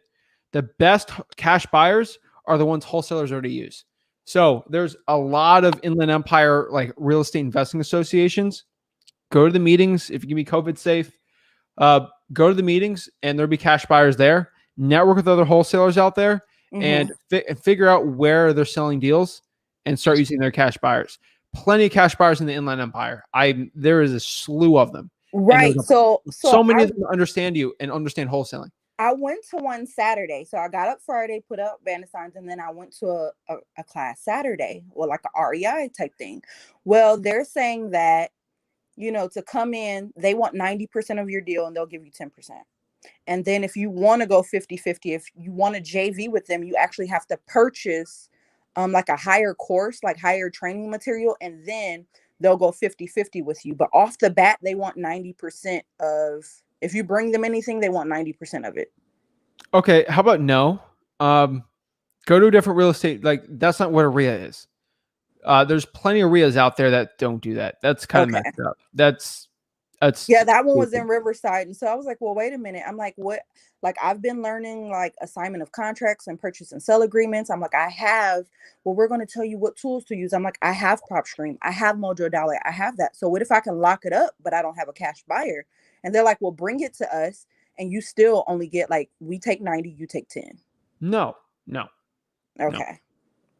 The best cash buyers are the ones wholesalers already use. So there's a lot of Inland Empire, like real estate investing associations. Go to the meetings. If you can be COVID safe, go to the meetings and there'll be cash buyers there. Network with other wholesalers out there and figure out where they're selling deals and start using their cash buyers. Plenty of cash buyers in the Inland Empire. There is a slew of them. Right. So many of them understand you and understand wholesaling. I went to one Saturday. So I got up Friday, put up bandit signs, and then I went to a class Saturday, or like a REI type thing. Well, they're saying that, to come in, they want 90% of your deal and they'll give you 10%. And then if you want to go 50-50, if you want to JV with them, you actually have to purchase like a higher course, like higher training material, and then they'll go 50-50 with you. But off the bat, they want 90% of, if you bring them anything, they want 90% of it. Okay, how about no? Go to a different real estate. Like, that's not what a RIA is. There's plenty of RIAs out there that don't do that. That's kind of messed up. That's Yeah, that one was in Riverside. And so I was like, well, wait a minute. I'm like, what? Like, I've been learning like assignment of contracts and purchase and sell agreements. I'm like, we're going to tell you what tools to use. I'm like, I have PropStream. I have Mojo Dollar. I have that. So what if I can lock it up, but I don't have a cash buyer? And they're like, well, bring it to us. And you still only get like, we take 90, you take 10. No. Okay. No.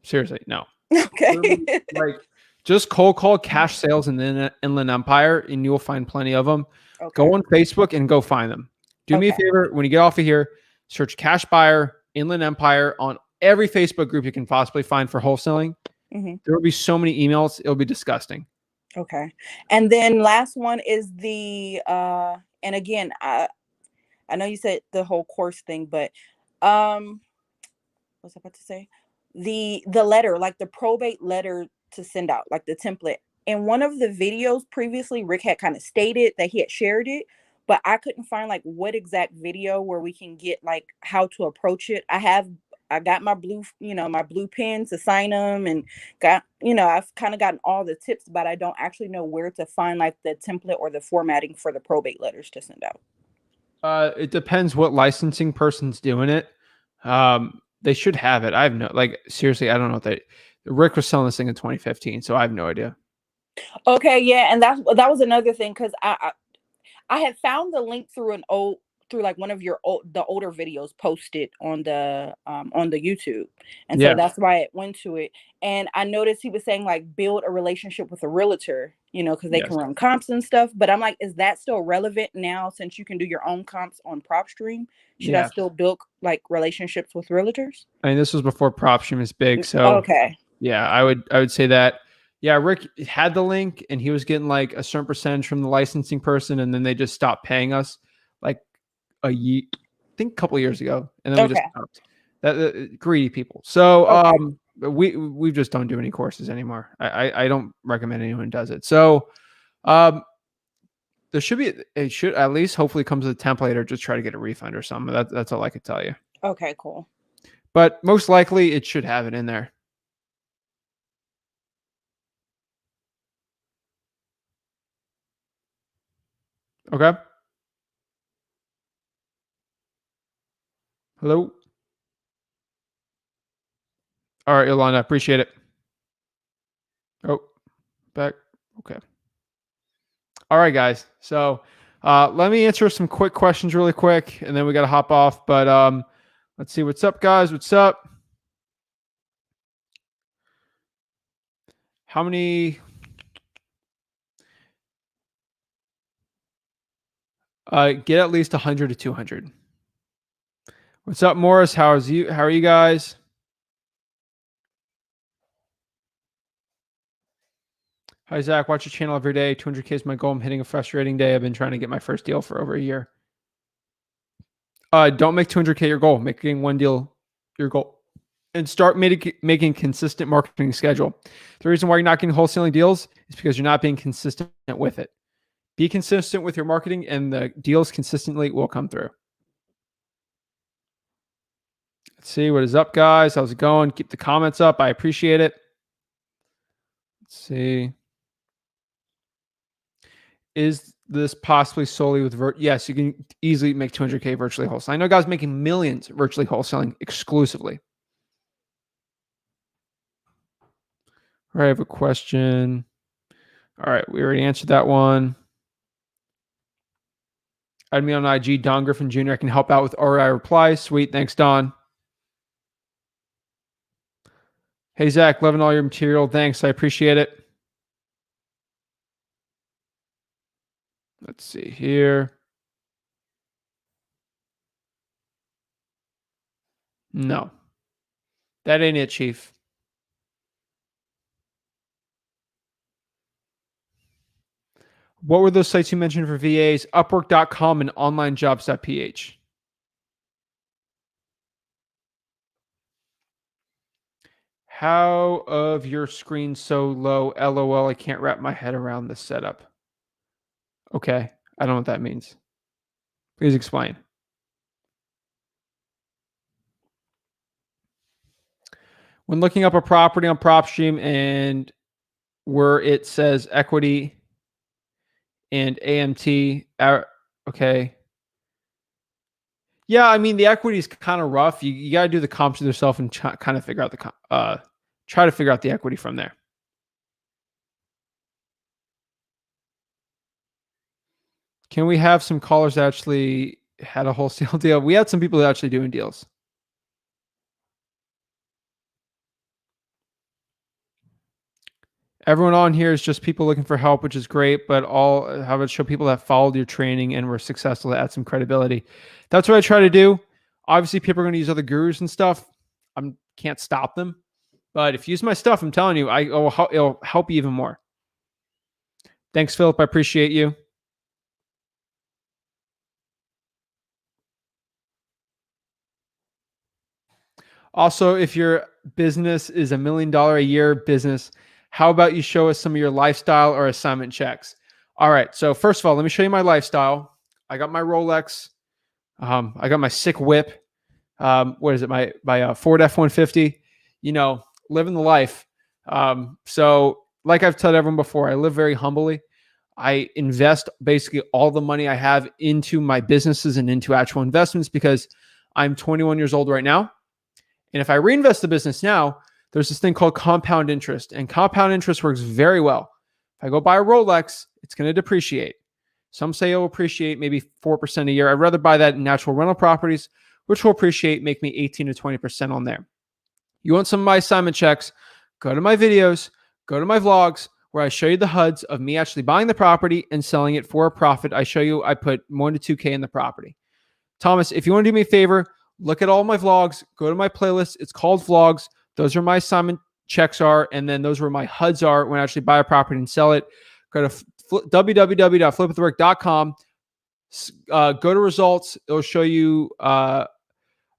Seriously, no. Okay. Like, just cold call cash sales in the Inland Empire, and you'll find plenty of them. Okay. Go on Facebook and go find them. Do me a favor, when you get off of here, search cash buyer Inland Empire on every Facebook group you can possibly find for wholesaling. Mm-hmm. There will be so many emails; it'll be disgusting. Okay, and then last one is the and again, I know you said the whole course thing, but what's I about to say? The letter, like the probate letter to send out, like the template. In one of the videos previously, Rick had kind of stated that he had shared it, but I couldn't find like what exact video where we can get like how to approach it. I got my blue, my blue pen to sign them, and got, I've kind of gotten all the tips, but I don't actually know where to find like the template or the formatting for the probate letters to send out. It depends what licensing person's doing it. They should have it. I have seriously, I don't know what Rick was selling this thing in 2015, so I have no idea. Okay, yeah, and that was another thing, because I had found the link through like one of the older videos posted on the YouTube, and so that's why it went to it. And I noticed he was saying like build a relationship with a realtor, because they can run comps and stuff. But I'm like, is that still relevant now since you can do your own comps on PropStream? Should I still build like relationships with realtors? I mean, this was before PropStream was big, so okay. Yeah, I would say that. Yeah, Rick had the link and he was getting like a certain percentage from the licensing person, and then they just stopped paying us like a couple of years ago, and then we just stopped. That greedy people. So we just don't do any courses anymore. I don't recommend anyone does it. So it should at least hopefully comes with a template, or just try to get a refund or something. That's all I could tell you. Okay, cool. But most likely it should have it in there. Okay. Hello. All right, Yolanda, appreciate it. Oh, back. Okay. All right, guys. So let me answer some quick questions really quick, and then we got to hop off. But let's see. What's up, guys? What's up? How many? Get at least 100 to 200. What's up, Morris? How are you guys? Hi, Zach. Watch your channel every day. 200K is my goal. I'm hitting a frustrating day. I've been trying to get my first deal for over a year. Don't make 200K your goal. Making one deal your goal. And start making consistent marketing schedule. The reason why you're not getting wholesaling deals is because you're not being consistent with it. Be consistent with your marketing, and the deals consistently will come through. Let's see what is up, guys. How's it going? Keep the comments up. I appreciate it. Let's see. Is this possibly solely with yes, you can easily make 200K virtually wholesaling. I know guys making millions virtually wholesaling exclusively. All right, I have a question. All right, we already answered that one. Add me on IG, Don Griffin Jr. I can help out with RI replies. Sweet, thanks, Don. Hey, Zach, loving all your material. Thanks, I appreciate it. Let's see here. No, that ain't it, Chief. What were those sites you mentioned for VAs? Upwork.com and onlinejobs.ph. How of your screen so low? LOL, I can't wrap my head around the setup. Okay, I don't know what that means. Please explain. When looking up a property on PropStream and where it says equity and AMT, okay. Yeah, I mean, the equity is kind of rough. You got to do the comps with yourself and kind of figure out try to figure out the equity from there. Can we have some callers that actually had a wholesale deal? We had some people that actually doing deals. Everyone on here is just people looking for help, which is great, but how about show people that followed your training and were successful to add some credibility. That's what I try to do. Obviously, people are going to use other gurus and stuff. I can't stop them. But if you use my stuff, I'm telling you, it'll help you even more. Thanks, Philip. I appreciate you. Also, if your business is $1 million a year business, how about you show us some of your lifestyle or assignment checks? All right. So first of all, let me show you my lifestyle. I got my Rolex. I got my sick whip. What is it? My Ford F-150. You know, living the life. So like I've told everyone before, I live very humbly. I invest basically all the money I have into my businesses and into actual investments because I'm 21 years old right now. And if I reinvest the business now, there's this thing called compound interest. And compound interest works very well. If I go buy a Rolex, it's going to depreciate. Some say it will appreciate maybe 4% a year. I'd rather buy that in natural rental properties, which will appreciate, make me 18 to 20% on there. You want some of my assignment checks, go to my videos, go to my vlogs, where I show you the HUDs of me actually buying the property and selling it for a profit. I show you I put $1 to $2K in the property. Thomas, if you want to do me a favor, look at all my vlogs, go to my playlist. It's called Vlogs. Those are my assignment checks are, and then those were my HUDs are when I actually buy a property and sell it. Go to www.flipwithwork.com. Go to results. It'll show you, I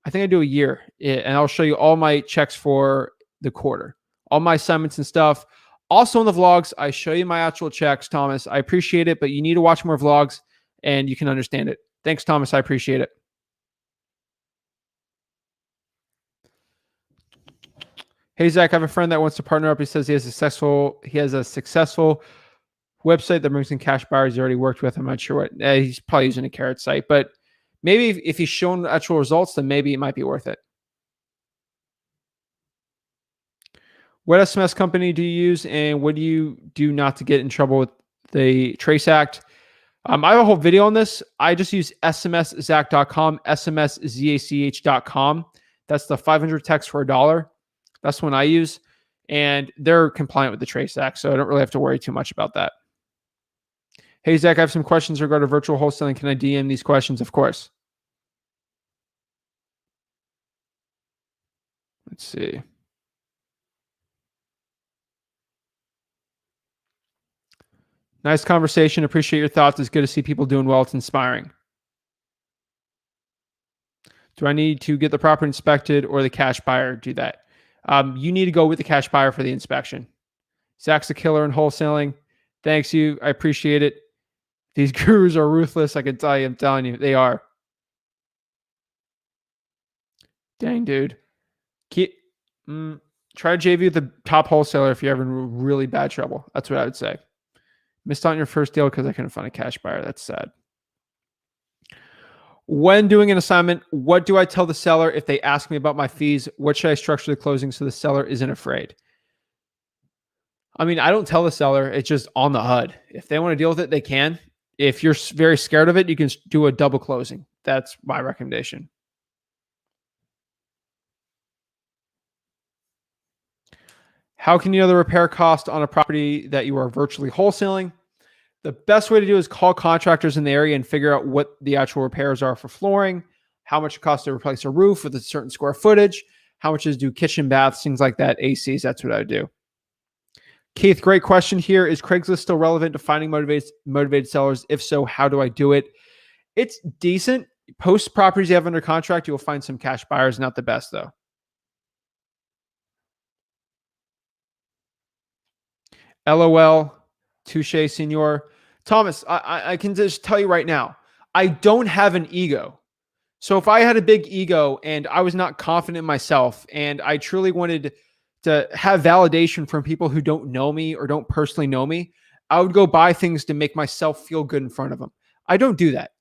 think I do a year, and I'll show you all my checks for the quarter, all my assignments and stuff. Also in the vlogs, I show you my actual checks, Thomas. I appreciate it, but you need to watch more vlogs and you can understand it. Thanks, Thomas. I appreciate it. Hey, Zach, I have a friend that wants to partner up. He says he has a successful website that brings in cash buyers he already worked with. I'm not sure what. He's probably using a carrot site, but maybe if he's shown actual results, then maybe it might be worth it. What SMS company do you use, and what do you do not to get in trouble with the Trace Act? I have a whole video on this. I just use smszach.com, smszach.com. That's the 500 text for $1. That's one I use, and they're compliant with the Trace Act, so I don't really have to worry too much about that. Hey, Zach, I have some questions regarding virtual wholesaling. Can I DM these questions? Of course. Let's see. Nice conversation. Appreciate your thoughts. It's good to see people doing well. It's inspiring. Do I need to get the property inspected or the cash buyer do that? You need to go with the cash buyer for the inspection. Zach's a killer in wholesaling. Thanks you. I appreciate it. These gurus are ruthless. I can tell you. I'm telling you, they are. Dang, dude. Try to JV with the top wholesaler if you're ever in really bad trouble. That's what I would say. Missed out on your first deal because I couldn't find a cash buyer. That's sad. When doing an assignment, what do I tell the seller if they ask me about my fees? What should I structure the closing so the seller isn't afraid? I mean, I don't tell the seller. It's just on the HUD. If they want to deal with it, they can. If you're very scared of it, you can do a double closing. That's my recommendation. How can you know the repair cost on a property that you are virtually wholesaling? The best way to do is call contractors in the area and figure out what the actual repairs are for flooring, how much it costs to replace a roof with a certain square footage, how much is do kitchen, baths, things like that, ACs. That's what I would do. Keith, great question here. Is Craigslist still relevant to finding motivated sellers? If so, how do I do it? It's decent. Post properties you have under contract, you'll find some cash buyers. Not the best, though. LOL. Touche, senor. Thomas, I can just tell you right now, I don't have an ego. So if I had a big ego and I was not confident in myself and I truly wanted to have validation from people who don't know me or don't personally know me, I would go buy things to make myself feel good in front of them. I don't do that.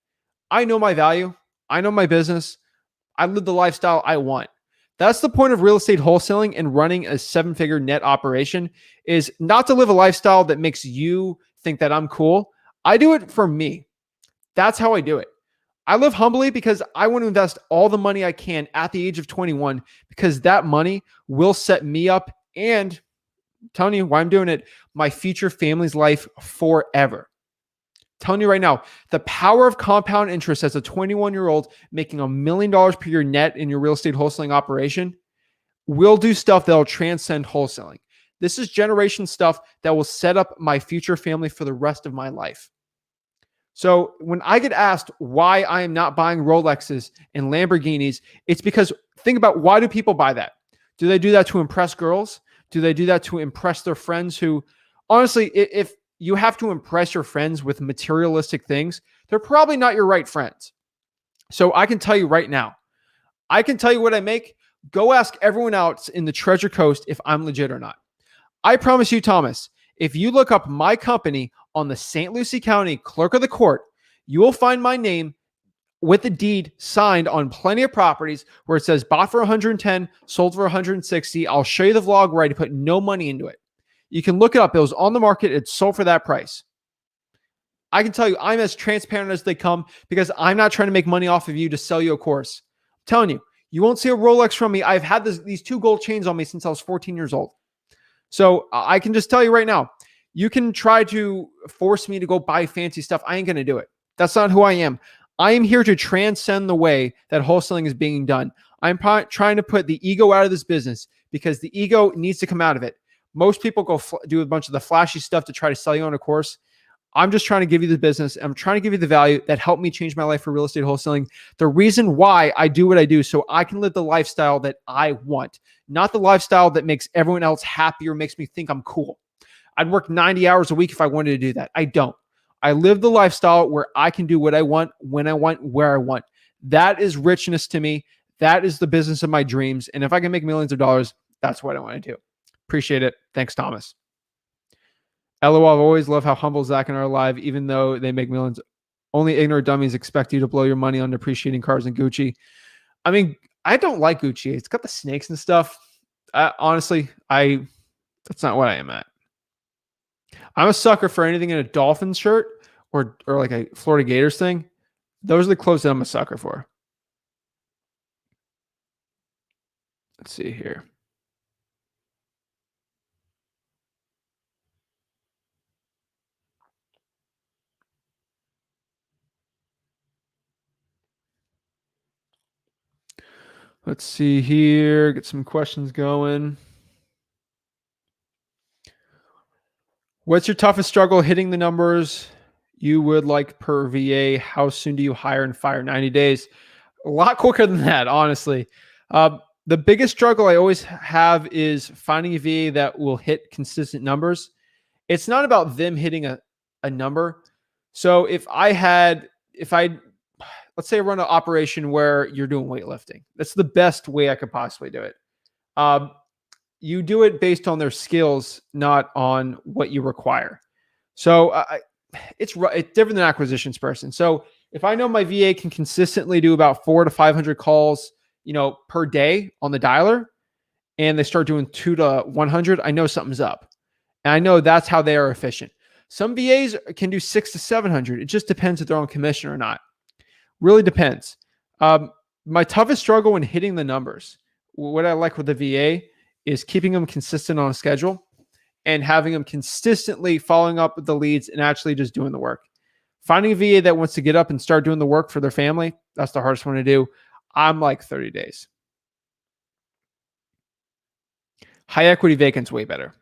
I know my value. I know my business. I live the lifestyle I want. That's the point of real estate wholesaling and running a 7-figure net operation, is not to live a lifestyle that makes you think that I'm cool. I do it for me. That's how I do it. I live humbly because I want to invest all the money I can at the age of 21, because that money will set me up, and I'm telling you why I'm doing it, my future family's life forever. Telling you right now, the power of compound interest as a 21-year-old making $1 million per year net in your real estate wholesaling operation will do stuff that will transcend wholesaling. This is generation stuff that will set up my future family for the rest of my life. So when I get asked why I am not buying Rolexes and Lamborghinis, it's because, think about, why do people buy that? Do they do that to impress girls? Do they do that to impress their friends who, honestly, if you have to impress your friends with materialistic things, they're probably not your right friends. So I can tell you right now, I can tell you what I make. Go ask everyone else in the Treasure Coast if I'm legit or not. I promise you, Thomas, if you look up my company on the St. Lucie County Clerk of the Court, you will find my name with a deed signed on plenty of properties where it says bought for 110, sold for 160. I'll show you the vlog where I put no money into it. You can look it up. It was on the market. It's sold for that price. I can tell you, I'm as transparent as they come because I'm not trying to make money off of you to sell you a course. I'm telling you, you won't see a Rolex from me. I've had these 2 gold chains on me since I was 14 years old. So I can just tell you right now, you can try to force me to go buy fancy stuff. I ain't going to do it. That's not who I am. I am here to transcend the way that wholesaling is being done. I'm trying to put the ego out of this business because the ego needs to come out of it. Most people go do a bunch of the flashy stuff to try to sell you on a course. I'm just trying to give you the business. I'm trying to give you the value that helped me change my life for real estate wholesaling. The reason why I do what I do, so I can live the lifestyle that I want, not the lifestyle that makes everyone else happy or makes me think I'm cool. I'd work 90 hours a week if I wanted to do that. I don't. I live the lifestyle where I can do what I want, when I want, where I want. That is richness to me. That is the business of my dreams. And if I can make millions of dollars, that's what I want to do. Appreciate it. Thanks, Thomas. LOL, I've always loved how humble Zach and I are alive, even though they make millions. Only ignorant dummies expect you to blow your money on depreciating cars and Gucci. I mean, I don't like Gucci. It's got the snakes and stuff. Honestly, that's not what I am at. I'm a sucker for anything in a Dolphins shirt or like a Florida Gators thing. Those are the clothes that I'm a sucker for. Let's see here. Let's see here. Get some questions going. What's your toughest struggle hitting the numbers you would like per VA? How soon do you hire and fire? 90 days. A lot quicker than that, honestly. The biggest struggle I always have is finding a VA that will hit consistent numbers. It's not about them hitting a number. So let's say I run an operation where you're doing weightlifting. That's the best way I could possibly do it. You do it based on their skills, not on what you require. So it's different than acquisitions person. So if I know my VA can consistently do about 400 to 500 calls, per day on the dialer, and they start doing 2 to 100, I know something's up. And I know that's how they are efficient. Some VAs can do 600 to 700. It just depends if they're on commission or not. Really depends. My toughest struggle when hitting the numbers, what I like with the VA is keeping them consistent on a schedule and having them consistently following up with the leads and actually just doing the work. Finding a VA that wants to get up and start doing the work for their family, that's the hardest one to do. I'm like 30 days. High equity vacant's way better.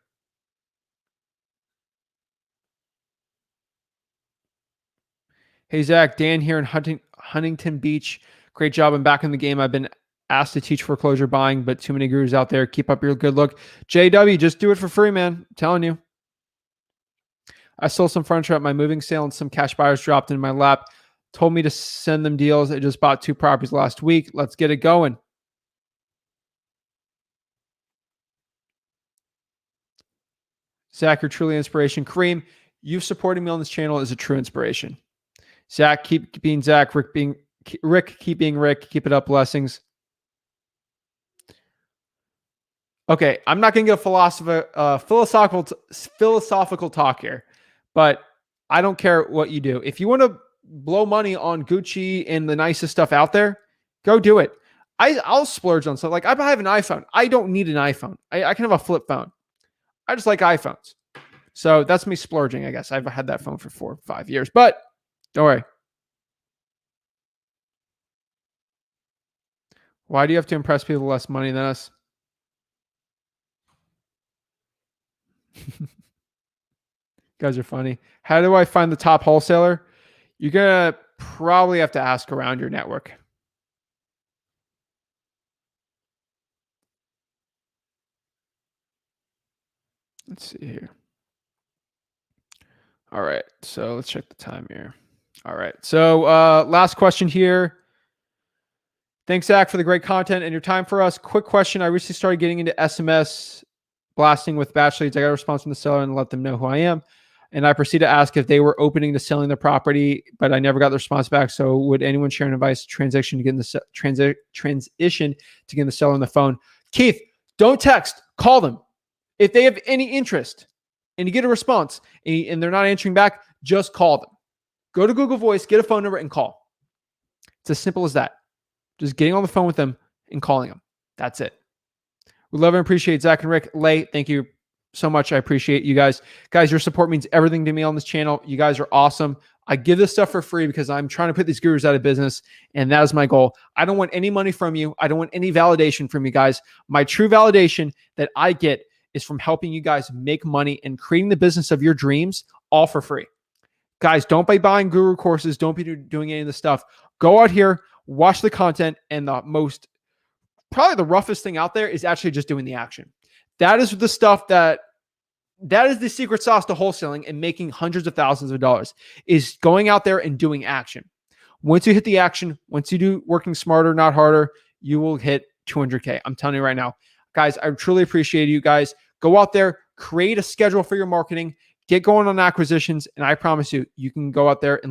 Hey, Zach, Dan here in Huntington Beach. Great job. I'm back in the game. I've been asked to teach foreclosure buying, but too many gurus out there. Keep up your good look. JW, just do it for free, man. I'm telling you. I sold some furniture at my moving sale and some cash buyers dropped in my lap. Told me to send them deals. I just bought 2 properties last week. Let's get it going. Zach, you're truly inspiration. Kareem, you supporting me on this channel is a true inspiration. Zach, keep being Zach. Rick, keep being Rick. Keep it up. Blessings. Okay, I'm not going to get a philosophical talk here, but I don't care what you do. If you want to blow money on Gucci and the nicest stuff out there, go do it. I'll splurge on stuff. Like I have an iPhone. I don't need an iPhone. I can have a flip phone. I just like iPhones. So that's me splurging, I guess. I've had that phone for 4 or 5 years, but don't worry. Why do you have to impress people with less money than us? You guys are funny. How do I find the top wholesaler? You're going to probably have to ask around your network. Let's see here. All right. So let's check the time here. All right. So last question here. Thanks, Zach, for the great content and your time for us. Quick question. I recently started getting into SMS blasting with batch leads. I got a response from the seller and let them know who I am. And I proceeded to ask if they were opening to selling the property, but I never got the response back. So would anyone share an advice transition to get in the transition to get the seller on the phone? Keith, don't text, call them. If they have any interest and you get a response and they're not answering back, just call them. Go to Google Voice, get a phone number and call. It's as simple as that. Just getting on the phone with them and calling them. That's it. We love and appreciate Zach and Rick. Lay, thank you so much. I appreciate you guys. Guys, your support means everything to me on this channel. You guys are awesome. I give this stuff for free because I'm trying to put these gurus out of business, and that is my goal. I don't want any money from you. I don't want any validation from you guys. My true validation that I get is from helping you guys make money and creating the business of your dreams all for free. Guys, don't be buying guru courses. Don't be doing any of this stuff. Go out here, watch the content, and probably the roughest thing out there is actually just doing the action. That is the stuff that is the secret sauce to wholesaling and making hundreds of thousands of dollars, is going out there and doing action. Once you hit the action, once you do working smarter, not harder, you will hit 200K. I'm telling you right now. Guys, I truly appreciate you guys. Go out there, create a schedule for your marketing, get going on acquisitions, and I promise you, you can go out there and